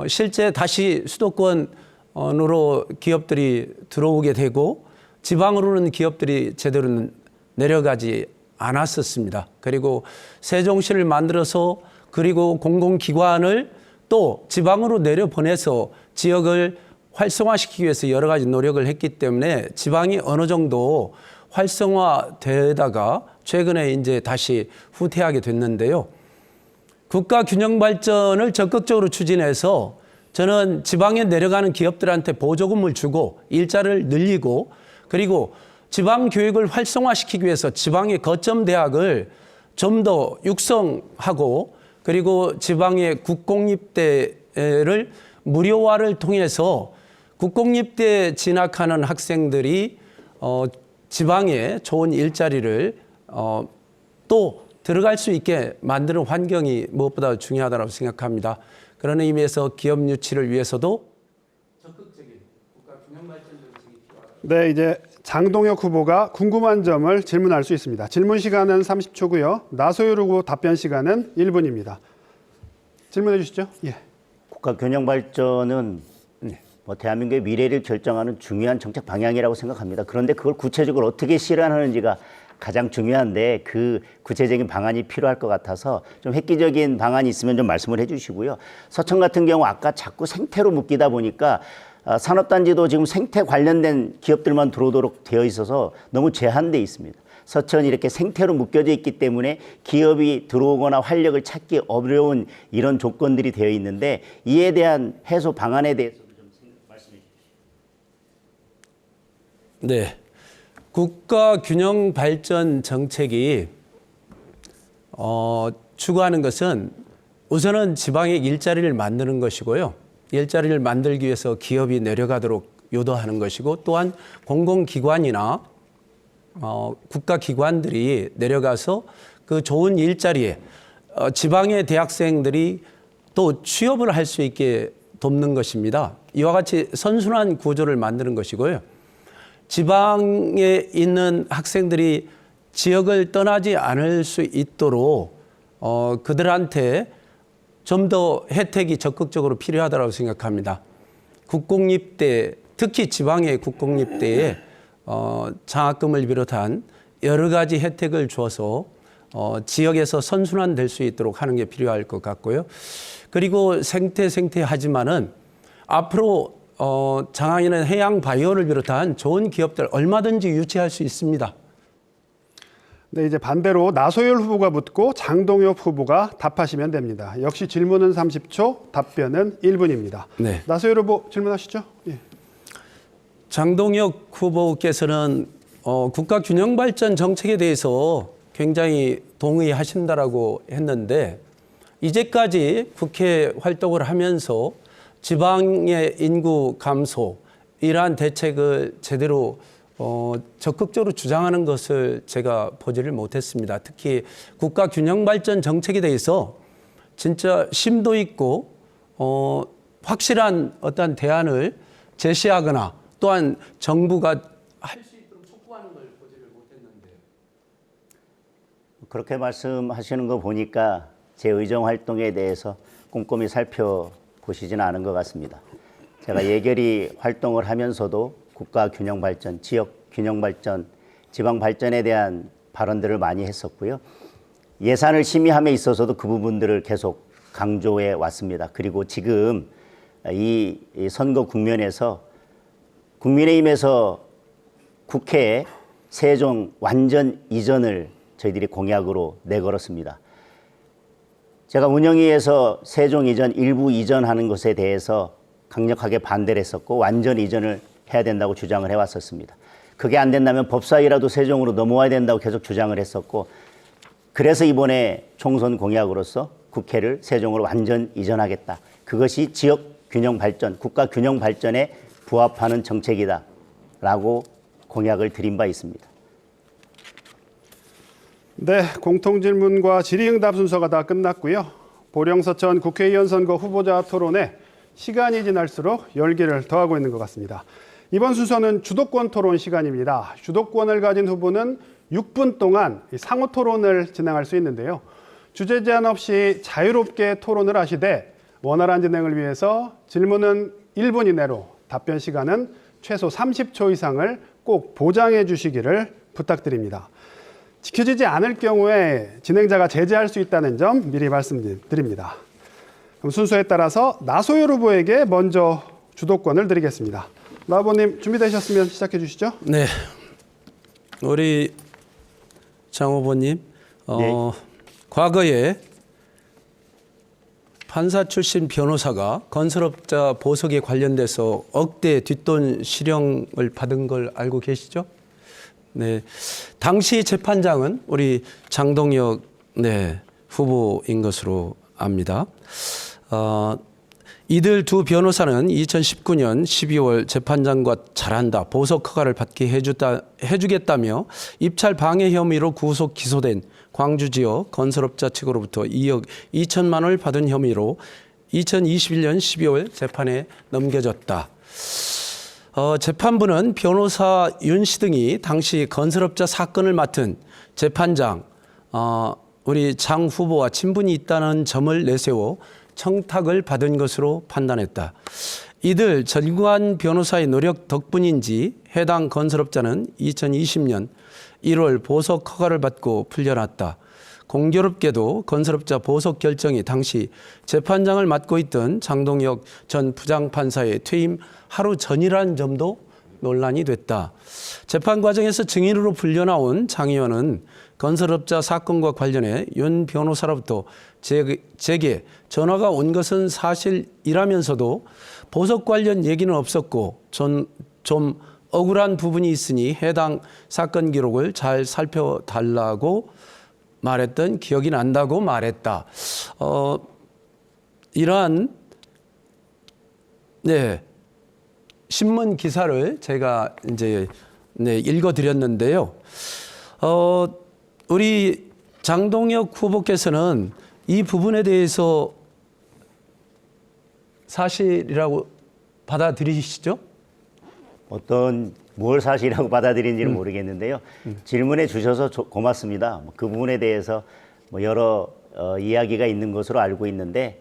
실제 다시 수도권으로 기업들이 들어오게 되고 지방으로는 기업들이 제대로 내려가지 않았었습니다. 그리고 세종시를 만들어서 그리고 공공기관을 또 지방으로 내려보내서 지역을 활성화시키기 위해서 여러 가지 노력을 했기 때문에 지방이 어느 정도 활성화되다가 최근에 이제 다시 후퇴하게 됐는데요. 국가 균형 발전을 적극적으로 추진해서 저는 지방에 내려가는 기업들한테 보조금을 주고 일자리를 늘리고, 그리고 지방 교육을 활성화시키기 위해서 지방의 거점 대학을 좀 더 육성하고, 그리고 지방의 국공립대 국공립대를 무료화를 통해서 국공립대에 진학하는 학생들이 지방에 좋은 일자리를 또 들어갈 수 있게 만드는 환경이 무엇보다 중요하다고 생각합니다. 그런 의미에서 기업 유치를 위해서도 적극적인 국가 균형 발전 정책이 필요하다. 네, 이제 장동혁 후보가 궁금한 점을 질문할 수 있습니다. 질문 시간은 30초고요. 나소율 후보 답변 시간은 1분입니다. 질문해 주시죠. 예. 국가 균형 발전은 뭐 대한민국의 미래를 결정하는 중요한 정책 방향이라고 생각합니다. 그런데 그걸 구체적으로 어떻게 실현하는지가 가장 중요한데 그 구체적인 방안이 필요할 것 같아서 좀 획기적인 방안이 있으면 좀 말씀을 해주시고요. 서천 같은 경우 아까 자꾸 생태로 묶이다 보니까 산업단지도 지금 생태 관련된 기업들만 들어오도록 되어 있어서 너무 제한돼 있습니다. 서천이 이렇게 생태로 묶여져 있기 때문에 기업이 들어오거나 활력을 찾기 어려운 이런 조건들이 되어 있는데 이에 대한 해소 방안에 대해서도 좀 말씀해 주십시오. 네. 국가 균형 발전 정책이 추구하는 것은 우선은 지방에 일자리를 만드는 것이고요. 일자리를 만들기 위해서 기업이 내려가도록 유도하는 것이고 또한 공공기관이나 국가기관들이 내려가서 그 좋은 일자리에 지방의 대학생들이 또 취업을 할 수 있게 돕는 것입니다. 이와 같이 선순환 구조를 만드는 것이고요. 지방에 있는 학생들이 지역을 떠나지 않을 수 있도록 그들한테 좀 더 혜택이 적극적으로 필요하다고 생각합니다. 국공립대, 특히 지방의 국공립대에 장학금을 비롯한 여러 가지 혜택을 주어서 지역에서 선순환될 수 있도록 하는 게 필요할 것 같고요. 그리고 생태하지만은 앞으로 장항이는 해양 바이오를 비롯한 좋은 기업들 얼마든지 유치할 수 있습니다. 네, 이제 반대로 나소율 후보가 묻고 장동혁 후보가 답하시면 됩니다. 역시 질문은 30초, 답변은 1분입니다. 네. 나소율 후보 질문하시죠. 예. 장동혁 후보께서는 국가 균형 발전 정책에 대해서 굉장히 동의하신다라고 했는데 이제까지 국회 활동을 하면서 지방의 인구 감소 이러한 대책을 제대로 적극적으로 주장하는 것을 제가 보지를 못했습니다. 특히 국가 균형 발전 정책에 대해서 진짜 심도 있고 확실한 어떤 대안을 제시하거나 또한 정부가 할 수 있도록 촉구하는 걸 보지를 못했는데. 그렇게 말씀하시는 거 보니까 제 의정 활동에 대해서 꼼꼼히 살펴보시지는 않은 것 같습니다. 제가 예결위 활동을 하면서도 국가 균형 발전, 지역 균형 발전, 지방 발전에 대한 발언들을 많이 했었고요. 예산을 심의함에 있어서도 그 부분들을 계속 강조해 왔습니다. 그리고 지금 이 선거 국면에서 국민의힘에서 국회에 세종 완전 이전을 저희들이 공약으로 내걸었습니다. 제가 운영위에서 세종 이전 일부 이전하는 것에 대해서 강력하게 반대를 했었고 완전 이전을 해야 된다고 주장을 해왔었습니다. 그게 안 된다면 법사위라도 세종으로 넘어와야 된다고 계속 주장을 했었고 그래서 이번에 총선 공약으로서 국회를 세종으로 완전 이전하겠다. 그것이 지역 균형 발전, 국가 균형 발전에 부합하는 정책이다라고 공약을 드린 바 있습니다. 네, 공통질문과 질의응답 순서가 다 끝났고요. 보령서천 국회의원 선거 후보자 토론에 시간이 지날수록 열기를 더하고 있는 것 같습니다. 이번 순서는 주도권 토론 시간입니다. 주도권을 가진 후보는 6분 동안 상호 토론을 진행할 수 있는데요. 주제 제한 없이 자유롭게 토론을 하시되 원활한 진행을 위해서 질문은 1분 이내로 답변 시간은 최소 30초 이상을 꼭 보장해 주시기를 부탁드립니다. 지켜지지 않을 경우에 진행자가 제재할 수 있다는 점 미리 말씀드립니다. 그럼 순서에 따라서 나소율 후보에게 먼저 주도권을 드리겠습니다. 나 후보님 준비되셨으면 시작해 주시죠. 네, 우리 장 후보님, 네. 과거에 판사 출신 변호사가 건설업자 보석에 관련돼서 억대 뒷돈 실형을 받은 걸 알고 계시죠? 네, 당시 재판장은 우리 장동혁 후보인 것으로 압니다. 이들 두 변호사는 2019년 12월 재판장과 잘한다, 보석 허가를 받게 해주겠다며 입찰 방해 혐의로 구속 기소된 광주 지역 건설업자 측으로부터 2억 2천만 원을 받은 혐의로 2021년 12월 재판에 넘겨졌다. 재판부는 변호사 윤 씨 등이 당시 건설업자 사건을 맡은 재판장 우리 장 후보와 친분이 있다는 점을 내세워 청탁을 받은 것으로 판단했다. 이들 전관 변호사의 노력 덕분인지 해당 건설업자는 2020년 1월 보석 허가를 받고 풀려났다. 공교롭게도 건설업자 보석 결정이 당시 재판장을 맡고 있던 장동혁 전 부장판사의 퇴임 하루 전이라는 점도 논란이 됐다. 재판 과정에서 증인으로 불려나온 장 의원은 건설업자 사건과 관련해 윤 변호사로부터 제게 전화가 온 것은 사실이라면서도 보석 관련 얘기는 없었고 좀 억울한 부분이 있으니 해당 사건 기록을 잘 살펴달라고 말했던 기억이 난다고 말했다. 이러한 신문 기사를 제가 이제 읽어드렸는데요. 우리 장동혁 후보께서는 이 부분에 대해서 사실이라고 받아들이시죠? 뭘 사실이라고 받아들인지는 모르겠는데요. 질문해 주셔서 고맙습니다. 그 부분에 대해서 여러 이야기가 있는 것으로 알고 있는데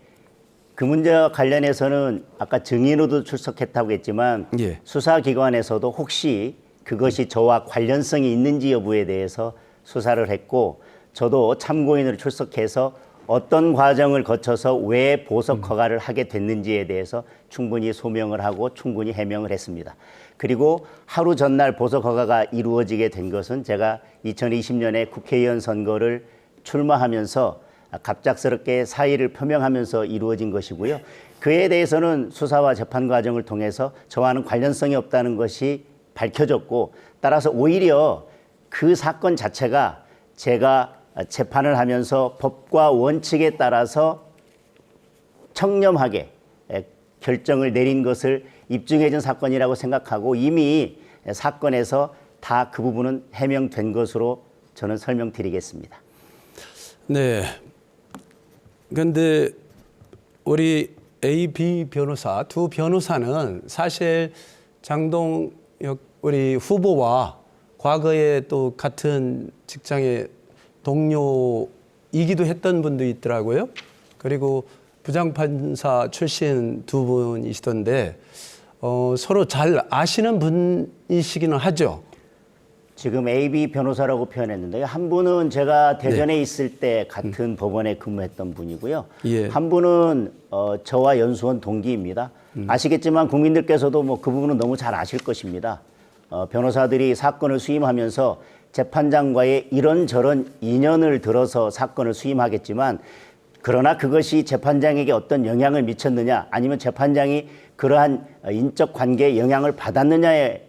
그 문제와 관련해서는 아까 증인으로도 출석했다고 했지만 예. 수사기관에서도 혹시 그것이 저와 관련성이 있는지 여부에 대해서 수사를 했고 저도 참고인으로 출석해서 어떤 과정을 거쳐서 왜 보석 허가를 하게 됐는지에 대해서 충분히 소명을 하고 충분히 해명을 했습니다. 그리고 하루 전날 보석 허가가 이루어지게 된 것은 제가 2020년에 국회의원 선거를 출마하면서 갑작스럽게 사의를 표명하면서 이루어진 것이고요. 그에 대해서는 수사와 재판 과정을 통해서 저와는 관련성이 없다는 것이 밝혀졌고 따라서 오히려 그 사건 자체가 제가 재판을 하면서 법과 원칙에 따라서 청렴하게 결정을 내린 것을 입증해 준 사건이라고 생각하고 이미 사건에서 다 그 부분은 해명된 것으로 저는 설명드리겠습니다. 네. 그런데 우리 A, B 변호사 두 변호사는 사실 장동혁 우리 후보와 과거에 또 같은 직장의 동료이기도 했던 분도 있더라고요. 그리고 부장판사 출신 두 분이시던데 서로 잘 아시는 분이시기는 하죠. 지금 AB 변호사라고 표현했는데요. 한 분은 제가 대전에 있을 때 같은 법원에 근무했던 분이고요. 예. 한 분은 저와 연수원 동기입니다. 아시겠지만 국민들께서도 그 부분은 너무 잘 아실 것입니다. 변호사들이 사건을 수임하면서 재판장과의 이런저런 인연을 들어서 사건을 수임하겠지만 그러나 그것이 재판장에게 어떤 영향을 미쳤느냐 아니면 재판장이 그러한 인적 관계에 영향을 받았느냐에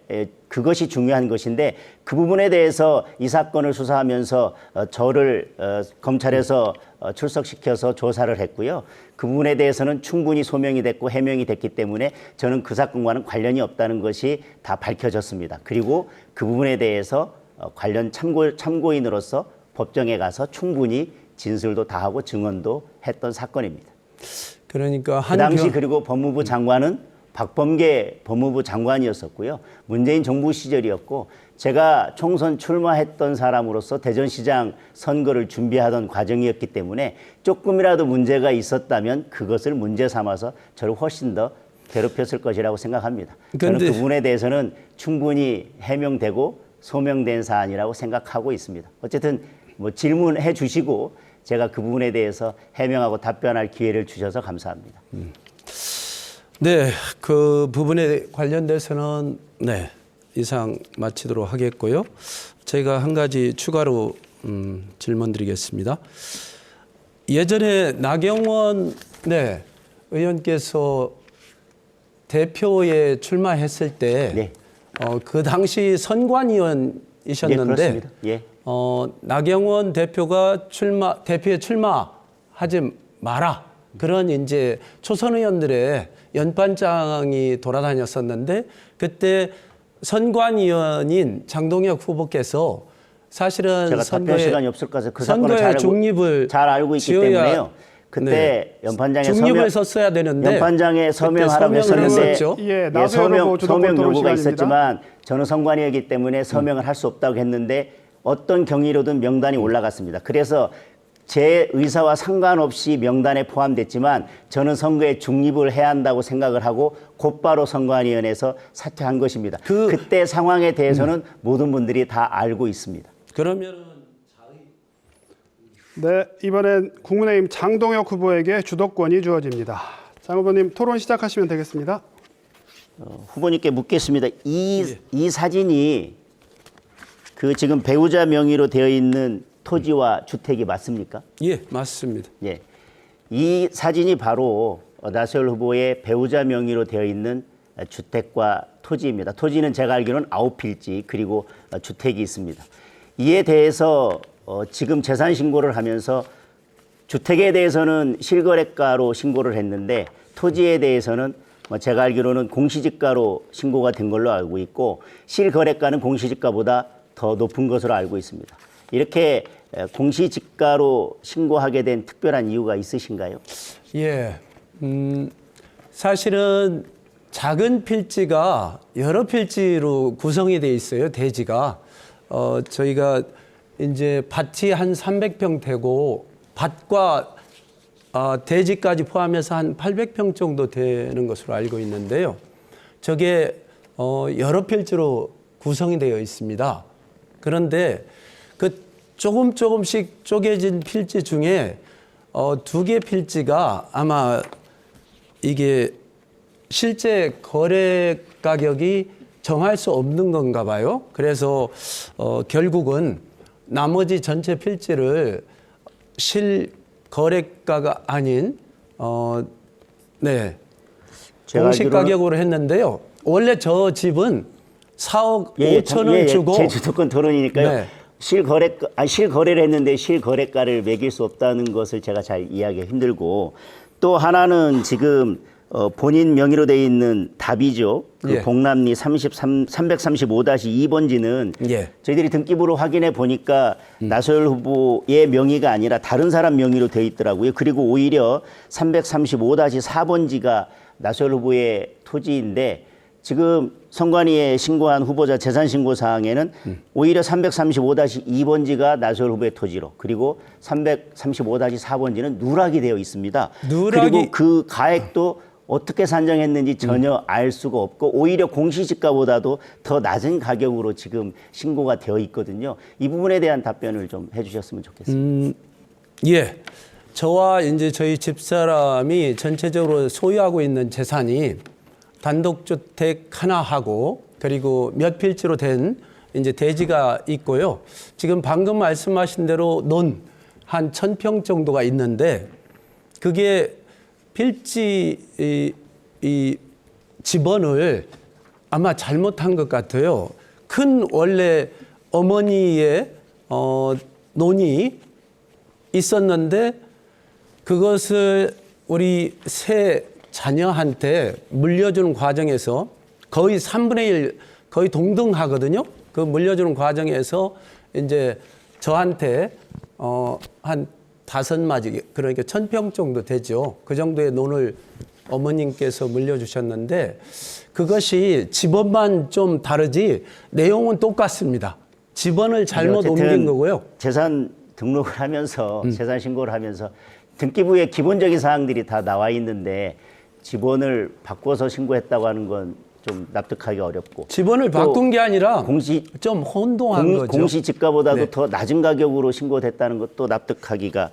그것이 중요한 것인데 그 부분에 대해서 이 사건을 수사하면서 저를 검찰에서 출석시켜서 조사를 했고요. 그 부분에 대해서는 충분히 소명이 됐고 해명이 됐기 때문에 저는 그 사건과는 관련이 없다는 것이 다 밝혀졌습니다. 그리고 그 부분에 대해서 관련 참고인으로서 법정에 가서 충분히 진술도 다 하고 증언도 했던 사건입니다. 그러니까 그 당시 그리고 법무부 장관은 박범계 법무부 장관이었었고요. 문재인 정부 시절이었고 제가 총선 출마했던 사람으로서 대전시장 선거를 준비하던 과정이었기 때문에 조금이라도 문제가 있었다면 그것을 문제 삼아서 저를 훨씬 더 괴롭혔을 것이라고 생각합니다. 저는 그 부분에 대해서는 충분히 해명되고 소명된 사안이라고 생각하고 있습니다. 어쨌든 질문해 주시고 제가 그 부분에 대해서 해명하고 답변할 기회를 주셔서 감사합니다. 네, 그 부분에 관련돼서는 이상 마치도록 하겠고요. 제가 한 가지 추가로 질문드리겠습니다. 예전에 나경원 의원께서 대표에 출마했을 때 그 당시 선관위원이셨는데 나경원 대표가 대표에 출마하지 마라 그런 이제 초선 의원들의 연반장이 돌아다녔었는데 그때 선관위원인 장동혁 후보께서 사실은 제가 답변 시간이 없을 것 같아서 그 사건을 선거의 중립을 잘 알고 있기 지어야- 때문에요. 그때 네. 연판장에 중립을 썼어야 되는데 연판장에 서명하라고 그때 서명을 했었는데 했었죠. 예, 나서영 후보 주도권 서명 토론 요구가 시간입니다. 있었지만 저는 선관위이기 때문에 서명을 할 수 없다고 했는데 어떤 경위로든 명단이 올라갔습니다. 그래서 제 의사와 상관없이 명단에 포함됐지만 저는 선거에 중립을 해야 한다고 생각을 하고 곧바로 선관위원회에서 사퇴한 것입니다. 그때 상황에 대해서는 모든 분들이 다 알고 있습니다. 그러면은 네, 이번엔 국민의힘 장동혁 후보에게 주도권이 주어집니다. 장 후보님 토론 시작하시면 되겠습니다. 후보님께 묻겠습니다. 이 사진이 그 지금 배우자 명의로 되어 있는 토지와 주택이 맞습니까? 예, 맞습니다. 예. 이 사진이 바로 나세열 후보의 배우자 명의로 되어 있는 주택과 토지입니다. 토지는 제가 알기로는 9필지 그리고 주택이 있습니다. 이에 대해서 지금 재산 신고를 하면서 주택에 대해서는 실거래가로 신고를 했는데 토지에 대해서는 제가 알기로는 공시지가로 신고가 된 걸로 알고 있고 실거래가는 공시지가보다 더 높은 것으로 알고 있습니다. 이렇게 공시지가로 신고하게 된 특별한 이유가 있으신가요? 예, 사실은 작은 필지가 여러 필지로 구성이 돼 있어요. 대지가 저희가 이제 밭이 한 300평 되고 밭과 대지까지 포함해서 한 800평 정도 되는 것으로 알고 있는데요. 저게 여러 필지로 구성이 되어 있습니다. 그런데 그 조금씩 쪼개진 필지 중에 2개 필지가 아마 이게 실제 거래 가격이 정할 수 없는 건가 봐요. 그래서 결국은 나머지 전체 필지를 실거래가가 아닌 공시 가격으로 했는데요. 원래 저 집은 4억 5천을 주고 제 주도권 토론이니까요. 네. 실거래를 했는데 실거래가를 매길 수 없다는 것을 제가 잘 이해하기 힘들고 또 하나는 지금 본인 명의로 돼 있는 답이죠. 그 예. 봉남리 335-2번지는 예. 저희들이 등기부로 확인해 보니까 나소열 후보의 명의가 아니라 다른 사람 명의로 돼 있더라고요. 그리고 오히려 335-4번지가 나소열 후보의 토지인데 지금 선관위에 신고한 후보자 재산신고 사항에는 오히려 335-2번지가 나소열 후보의 토지로 그리고 335-4번지는 누락이 되어 있습니다. 그리고 그 가액도 어떻게 산정했는지 전혀 알 수가 없고 오히려 공시지가보다도 더 낮은 가격으로 지금 신고가 되어 있거든요. 이 부분에 대한 답변을 좀 해주셨으면 좋겠습니다. 예. 저와 이제 저희 집사람이 전체적으로 소유하고 있는 재산이 단독주택 하나 하고 그리고 몇 필지로 된 이제 대지가 있고요. 지금 방금 말씀하신 대로 논 한 1,000평 정도가 있는데 그게 필지 이 지번을 아마 잘못한 것 같아요. 큰 원래 어머니의 논이 있었는데 그것을 우리 새 자녀한테 물려주는 과정에서 거의 3분의 1 거의 동등하거든요. 그 물려주는 과정에서 이제 저한테 한 5마지 그러니까 1,000평 정도 되죠. 그 정도의 논을 어머님께서 물려주셨는데 그것이 지번만 좀 다르지 내용은 똑같습니다. 지번을 잘못 옮긴 거고요. 재산 등록을 하면서 재산 신고를 하면서 등기부에 기본적인 사항들이 다 나와 있는데 지번을 바꿔서 신고했다고 하는 건 좀 납득하기 어렵고 지번을 바꾼 게 아니라 좀 혼동한 거죠. 공시지가보다도 네. 더 낮은 가격으로 신고됐다는 것도 납득하기가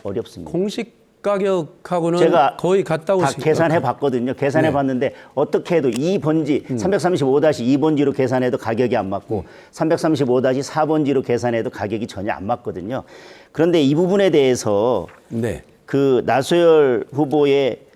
어렵습니다. 공식 가격하고는 제가 거의 같다고 다 계산해 봤거든요. 계산해 네. 봤는데 어떻게 해도 이 번지 335-2번지로 계산해도 가격이 안 맞고 335-4번지로 계산해도 가격이 전혀 안 맞거든요. 그런데 이 부분에 대해서 네. 그 나소열 후보의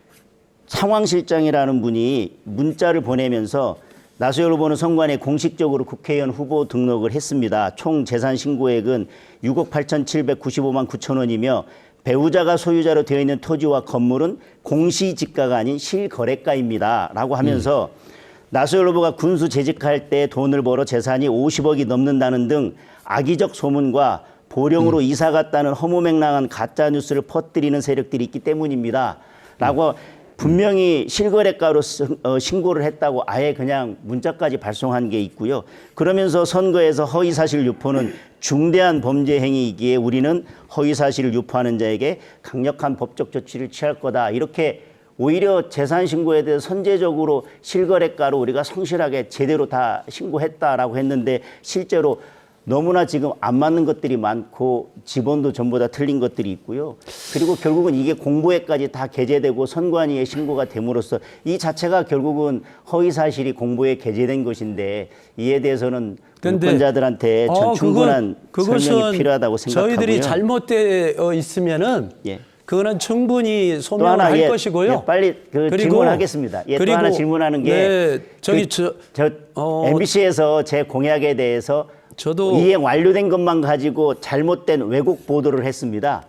상황실장이라는 분이 문자를 보내면서 나소열 후보는 선관위에 공식적으로 국회의원 후보 등록을 했습니다. 총 재산 신고액은 6억 8,795만 9천 원이며 배우자가 소유자로 되어 있는 토지와 건물은 공시지가가 아닌 실거래가입니다. 라고 하면서 나소열 후보가 군수 재직할 때 돈을 벌어 재산이 50억이 넘는다는 등 악의적 소문과 보령으로 이사 갔다는 허무맹랑한 가짜 뉴스를 퍼뜨리는 세력들이 있기 때문입니다. 라고 분명히 실거래가로 신고를 했다고 아예 그냥 문자까지 발송한 게 있고요. 그러면서 선거에서 허위사실 유포는 중대한 범죄 행위이기에 우리는 허위사실을 유포하는 자에게 강력한 법적 조치를 취할 거다. 이렇게 오히려 재산 신고에 대해서 선제적으로 실거래가로 우리가 성실하게 제대로 다 신고했다라고 했는데 실제로 너무나 지금 안 맞는 것들이 많고 지번도 전부 다 틀린 것들이 있고요. 그리고 결국은 이게 공보에까지 다 게재되고 선관위에 신고가 됨으로써 이 자체가 결국은 허위사실이 공보에 게재된 것인데 이에 대해서는 유권자들한테 충분한 설명이 필요하다고 생각하고요. 저희들이 잘못되어 있으면은 예. 그거는 충분히 소명을 또 하나, 할 예, 것이고요. 예, 빨리 그리고 질문하겠습니다. 예, 또 하나 질문하는 게 네, 저기 MBC에서 제 공약에 대해서 저도 이행 완료된 것만 가지고 잘못된 왜곡 보도를 했습니다.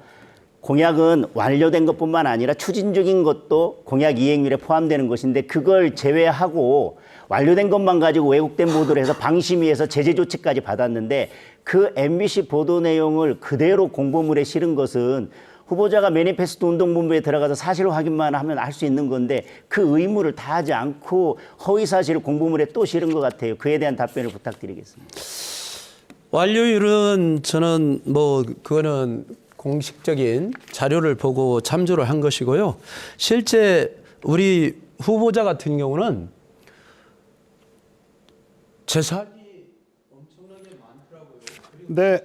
공약은 완료된 것뿐만 아니라 추진 중인 것도 공약 이행률에 포함되는 것인데 그걸 제외하고 완료된 것만 가지고 왜곡된 보도를 해서 방심위에서 제재 조치까지 받았는데 그 MBC 보도 내용을 그대로 공보물에 실은 것은 후보자가 매니페스토 운동본부에 들어가서 사실 확인만 하면 알 수 있는 건데 그 의무를 다하지 않고 허위사실을 공보물에 또 실은 것 같아요. 그에 대한 답변을 부탁드리겠습니다. 완료율은 저는 뭐 그거는 공식적인 자료를 보고 참조를 한 것이고요. 실제 우리 후보자 같은 경우는 재산이 엄청나게 많더라고요. 네,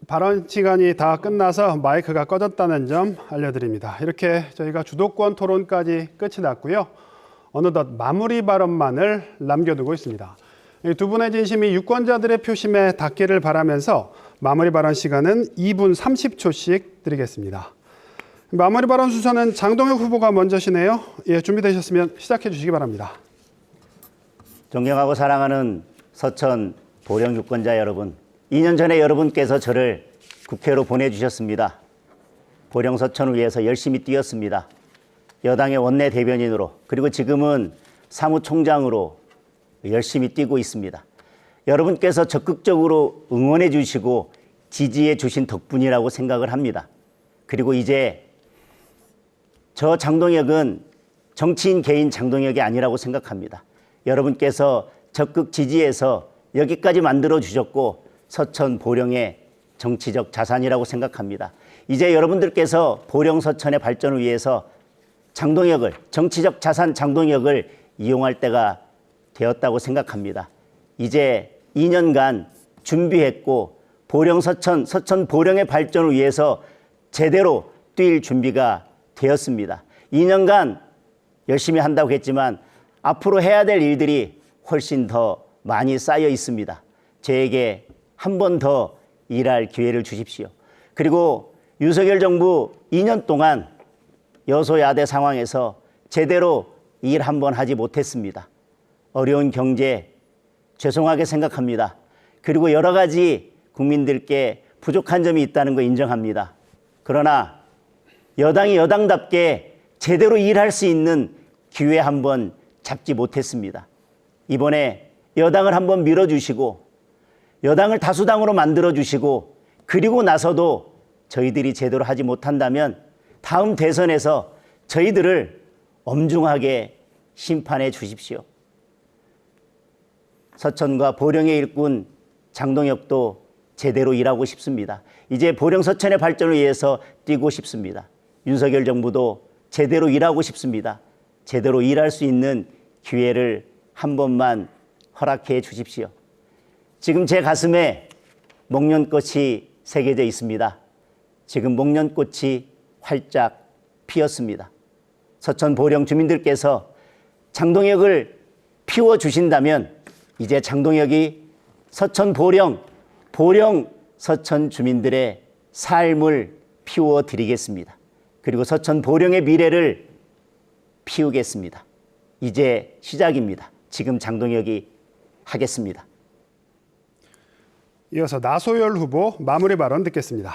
발언 시간이 다 끝나서 마이크가 꺼졌다는 점 알려드립니다. 이렇게 저희가 주도권 토론까지 끝이 났고요. 어느덧 마무리 발언만을 남겨두고 있습니다. 이 두 분의 진심이 유권자들의 표심에 닿기를 바라면서 마무리 발언 시간은 2분 30초씩 드리겠습니다. 마무리 발언 순서는 장동혁 후보가 먼저시네요. 예, 준비되셨으면 시작해 주시기 바랍니다. 존경하고 사랑하는 서천 보령 유권자 여러분, 2년 전에 여러분께서 저를 국회로 보내주셨습니다. 보령 서천을 위해서 열심히 뛰었습니다. 여당의 원내 대변인으로 그리고 지금은 사무총장으로 열심히 뛰고 있습니다. 여러분께서 적극적으로 응원해 주시고 지지해 주신 덕분이라고 생각을 합니다. 그리고 이제 저 장동혁은 정치인 개인 장동혁이 아니라고 생각합니다. 여러분께서 적극 지지해서 여기까지 만들어 주셨고 서천 보령의 정치적 자산이라고 생각합니다. 이제 여러분들께서 보령 서천의 발전을 위해서 장동혁을 정치적 자산 장동혁을 이용할 때가 되었다고 생각합니다. 이제 2년간 준비했고 보령 서천 보령의 발전을 위해서 제대로 뛸 준비가 되었습니다. 2년간 열심히 한다고 했지만 앞으로 해야 될 일들이 훨씬 더 많이 쌓여 있습니다. 저에게 한 번 더 일할 기회를 주십시오. 그리고 윤석열 정부 2년 동안 여소야대 상황에서 제대로 일 한 번 하지 못했습니다. 어려운 경제 죄송하게 생각합니다. 그리고 여러 가지 국민들께 부족한 점이 있다는 거 인정합니다. 그러나 여당이 여당답게 제대로 일할 수 있는 기회 한 번 잡지 못했습니다. 이번에 여당을 한번 밀어주시고 여당을 다수당으로 만들어주시고 그리고 나서도 저희들이 제대로 하지 못한다면 다음 대선에서 저희들을 엄중하게 심판해 주십시오. 서천과 보령의 일꾼 장동혁도 제대로 일하고 싶습니다. 이제 보령 서천의 발전을 위해서 뛰고 싶습니다. 윤석열 정부도 제대로 일하고 싶습니다. 제대로 일할 수 있는 기회를 한 번만 허락해 주십시오. 지금 제 가슴에 목련꽃이 새겨져 있습니다. 지금 목련꽃이 활짝 피었습니다. 서천 보령 주민들께서 장동혁을 피워주신다면 이제 장동혁이 서천 보령 서천 주민들의 삶을 피워드리겠습니다. 그리고 서천 보령의 미래를 피우겠습니다. 이제 시작입니다. 지금 장동혁이 하겠습니다. 이어서 나소열 후보 마무리 발언 듣겠습니다.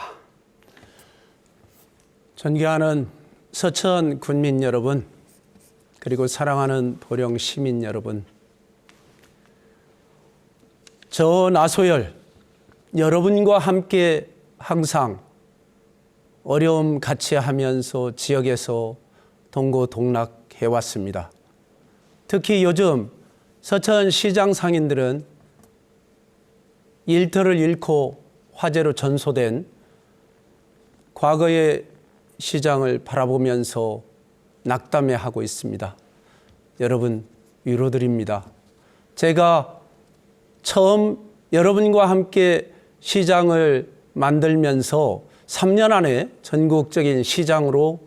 존경하는 서천 군민 여러분, 그리고 사랑하는 보령 시민 여러분, 저 나소열 여러분과 함께 항상 어려움 같이 하면서 지역에서 동고동락해 왔습니다. 특히 요즘 서천시장 상인들은 일터를 잃고 화재로 전소된 과거의 시장을 바라보면서 낙담해하고 있습니다. 여러분, 위로드립니다. 제가 처음 여러분과 함께 시장을 만들면서 3년 안에 전국적인 시장으로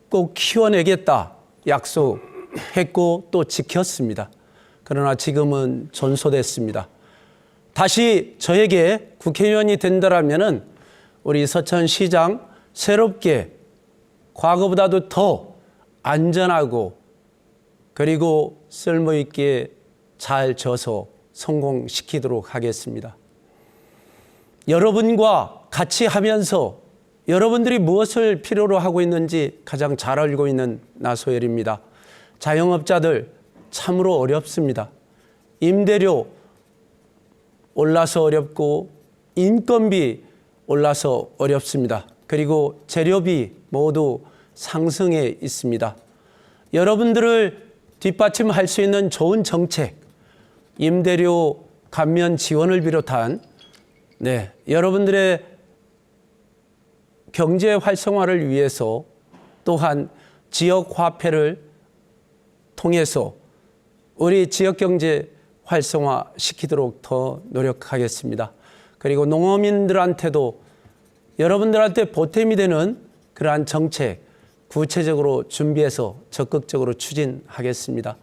꼭 키워내겠다 약속했고 또 지켰습니다. 그러나 지금은 전소됐습니다. 다시 저에게 국회의원이 된다라면은 우리 서천시장 새롭게 과거보다도 더 안전하고 그리고 쓸모있게 잘 져서 성공시키도록 하겠습니다. 여러분과 같이 하면서 여러분들이 무엇을 필요로 하고 있는지 가장 잘 알고 있는 나소열입니다. 자영업자들 참으로 어렵습니다. 임대료 올라서 어렵고 인건비 올라서 어렵습니다. 그리고 재료비 모두 상승해 있습니다. 여러분들을 뒷받침할 수 있는 좋은 정책, 임대료 감면 지원을 비롯한 여러분들의 경제 활성화를 위해서 또한 지역 화폐를 통해서 우리 지역 경제 활성화 시키도록 더 노력하겠습니다. 그리고 농어민들한테도 여러분들한테 보탬이 되는 그러한 정책 구체적으로 준비해서 적극적으로 추진하겠습니다.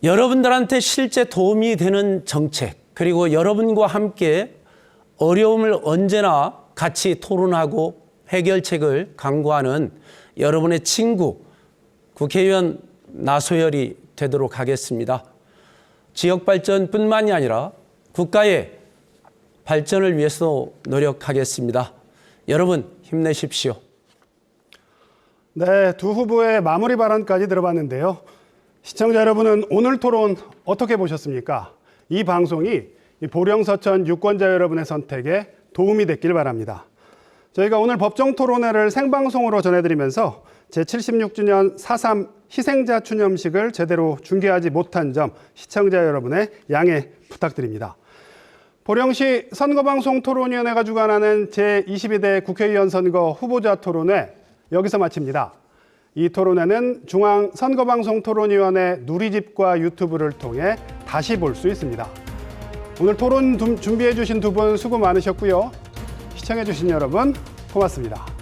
여러분들한테 실제 도움이 되는 정책, 그리고 여러분과 함께 어려움을 언제나 같이 토론하고 해결책을 강구하는 여러분의 친구, 국회의원 나소열이 되도록 하겠습니다. 지역 발전뿐만이 아니라 국가의 발전을 위해서도 노력하겠습니다. 여러분 힘내십시오. 네, 두 후보의 마무리 발언까지 들어봤는데요. 시청자 여러분은 오늘 토론 어떻게 보셨습니까? 이 방송이 보령 서천 유권자 여러분의 선택에 도움이 됐길 바랍니다. 저희가 오늘 법정 토론회를 생방송으로 전해드리면서 제76주년 4.3 희생자 추념식을 제대로 중계하지 못한 점 시청자 여러분의 양해 부탁드립니다. 보령시 선거방송 토론위원회가 주관하는 제22대 국회의원 선거 후보자 토론회 여기서 마칩니다. 이 토론회는 중앙선거방송토론위원회 누리집과 유튜브를 통해 다시 볼 수 있습니다. 오늘 토론 준비해 주신 두 분 수고 많으셨고요. 시청해 주신 여러분 고맙습니다.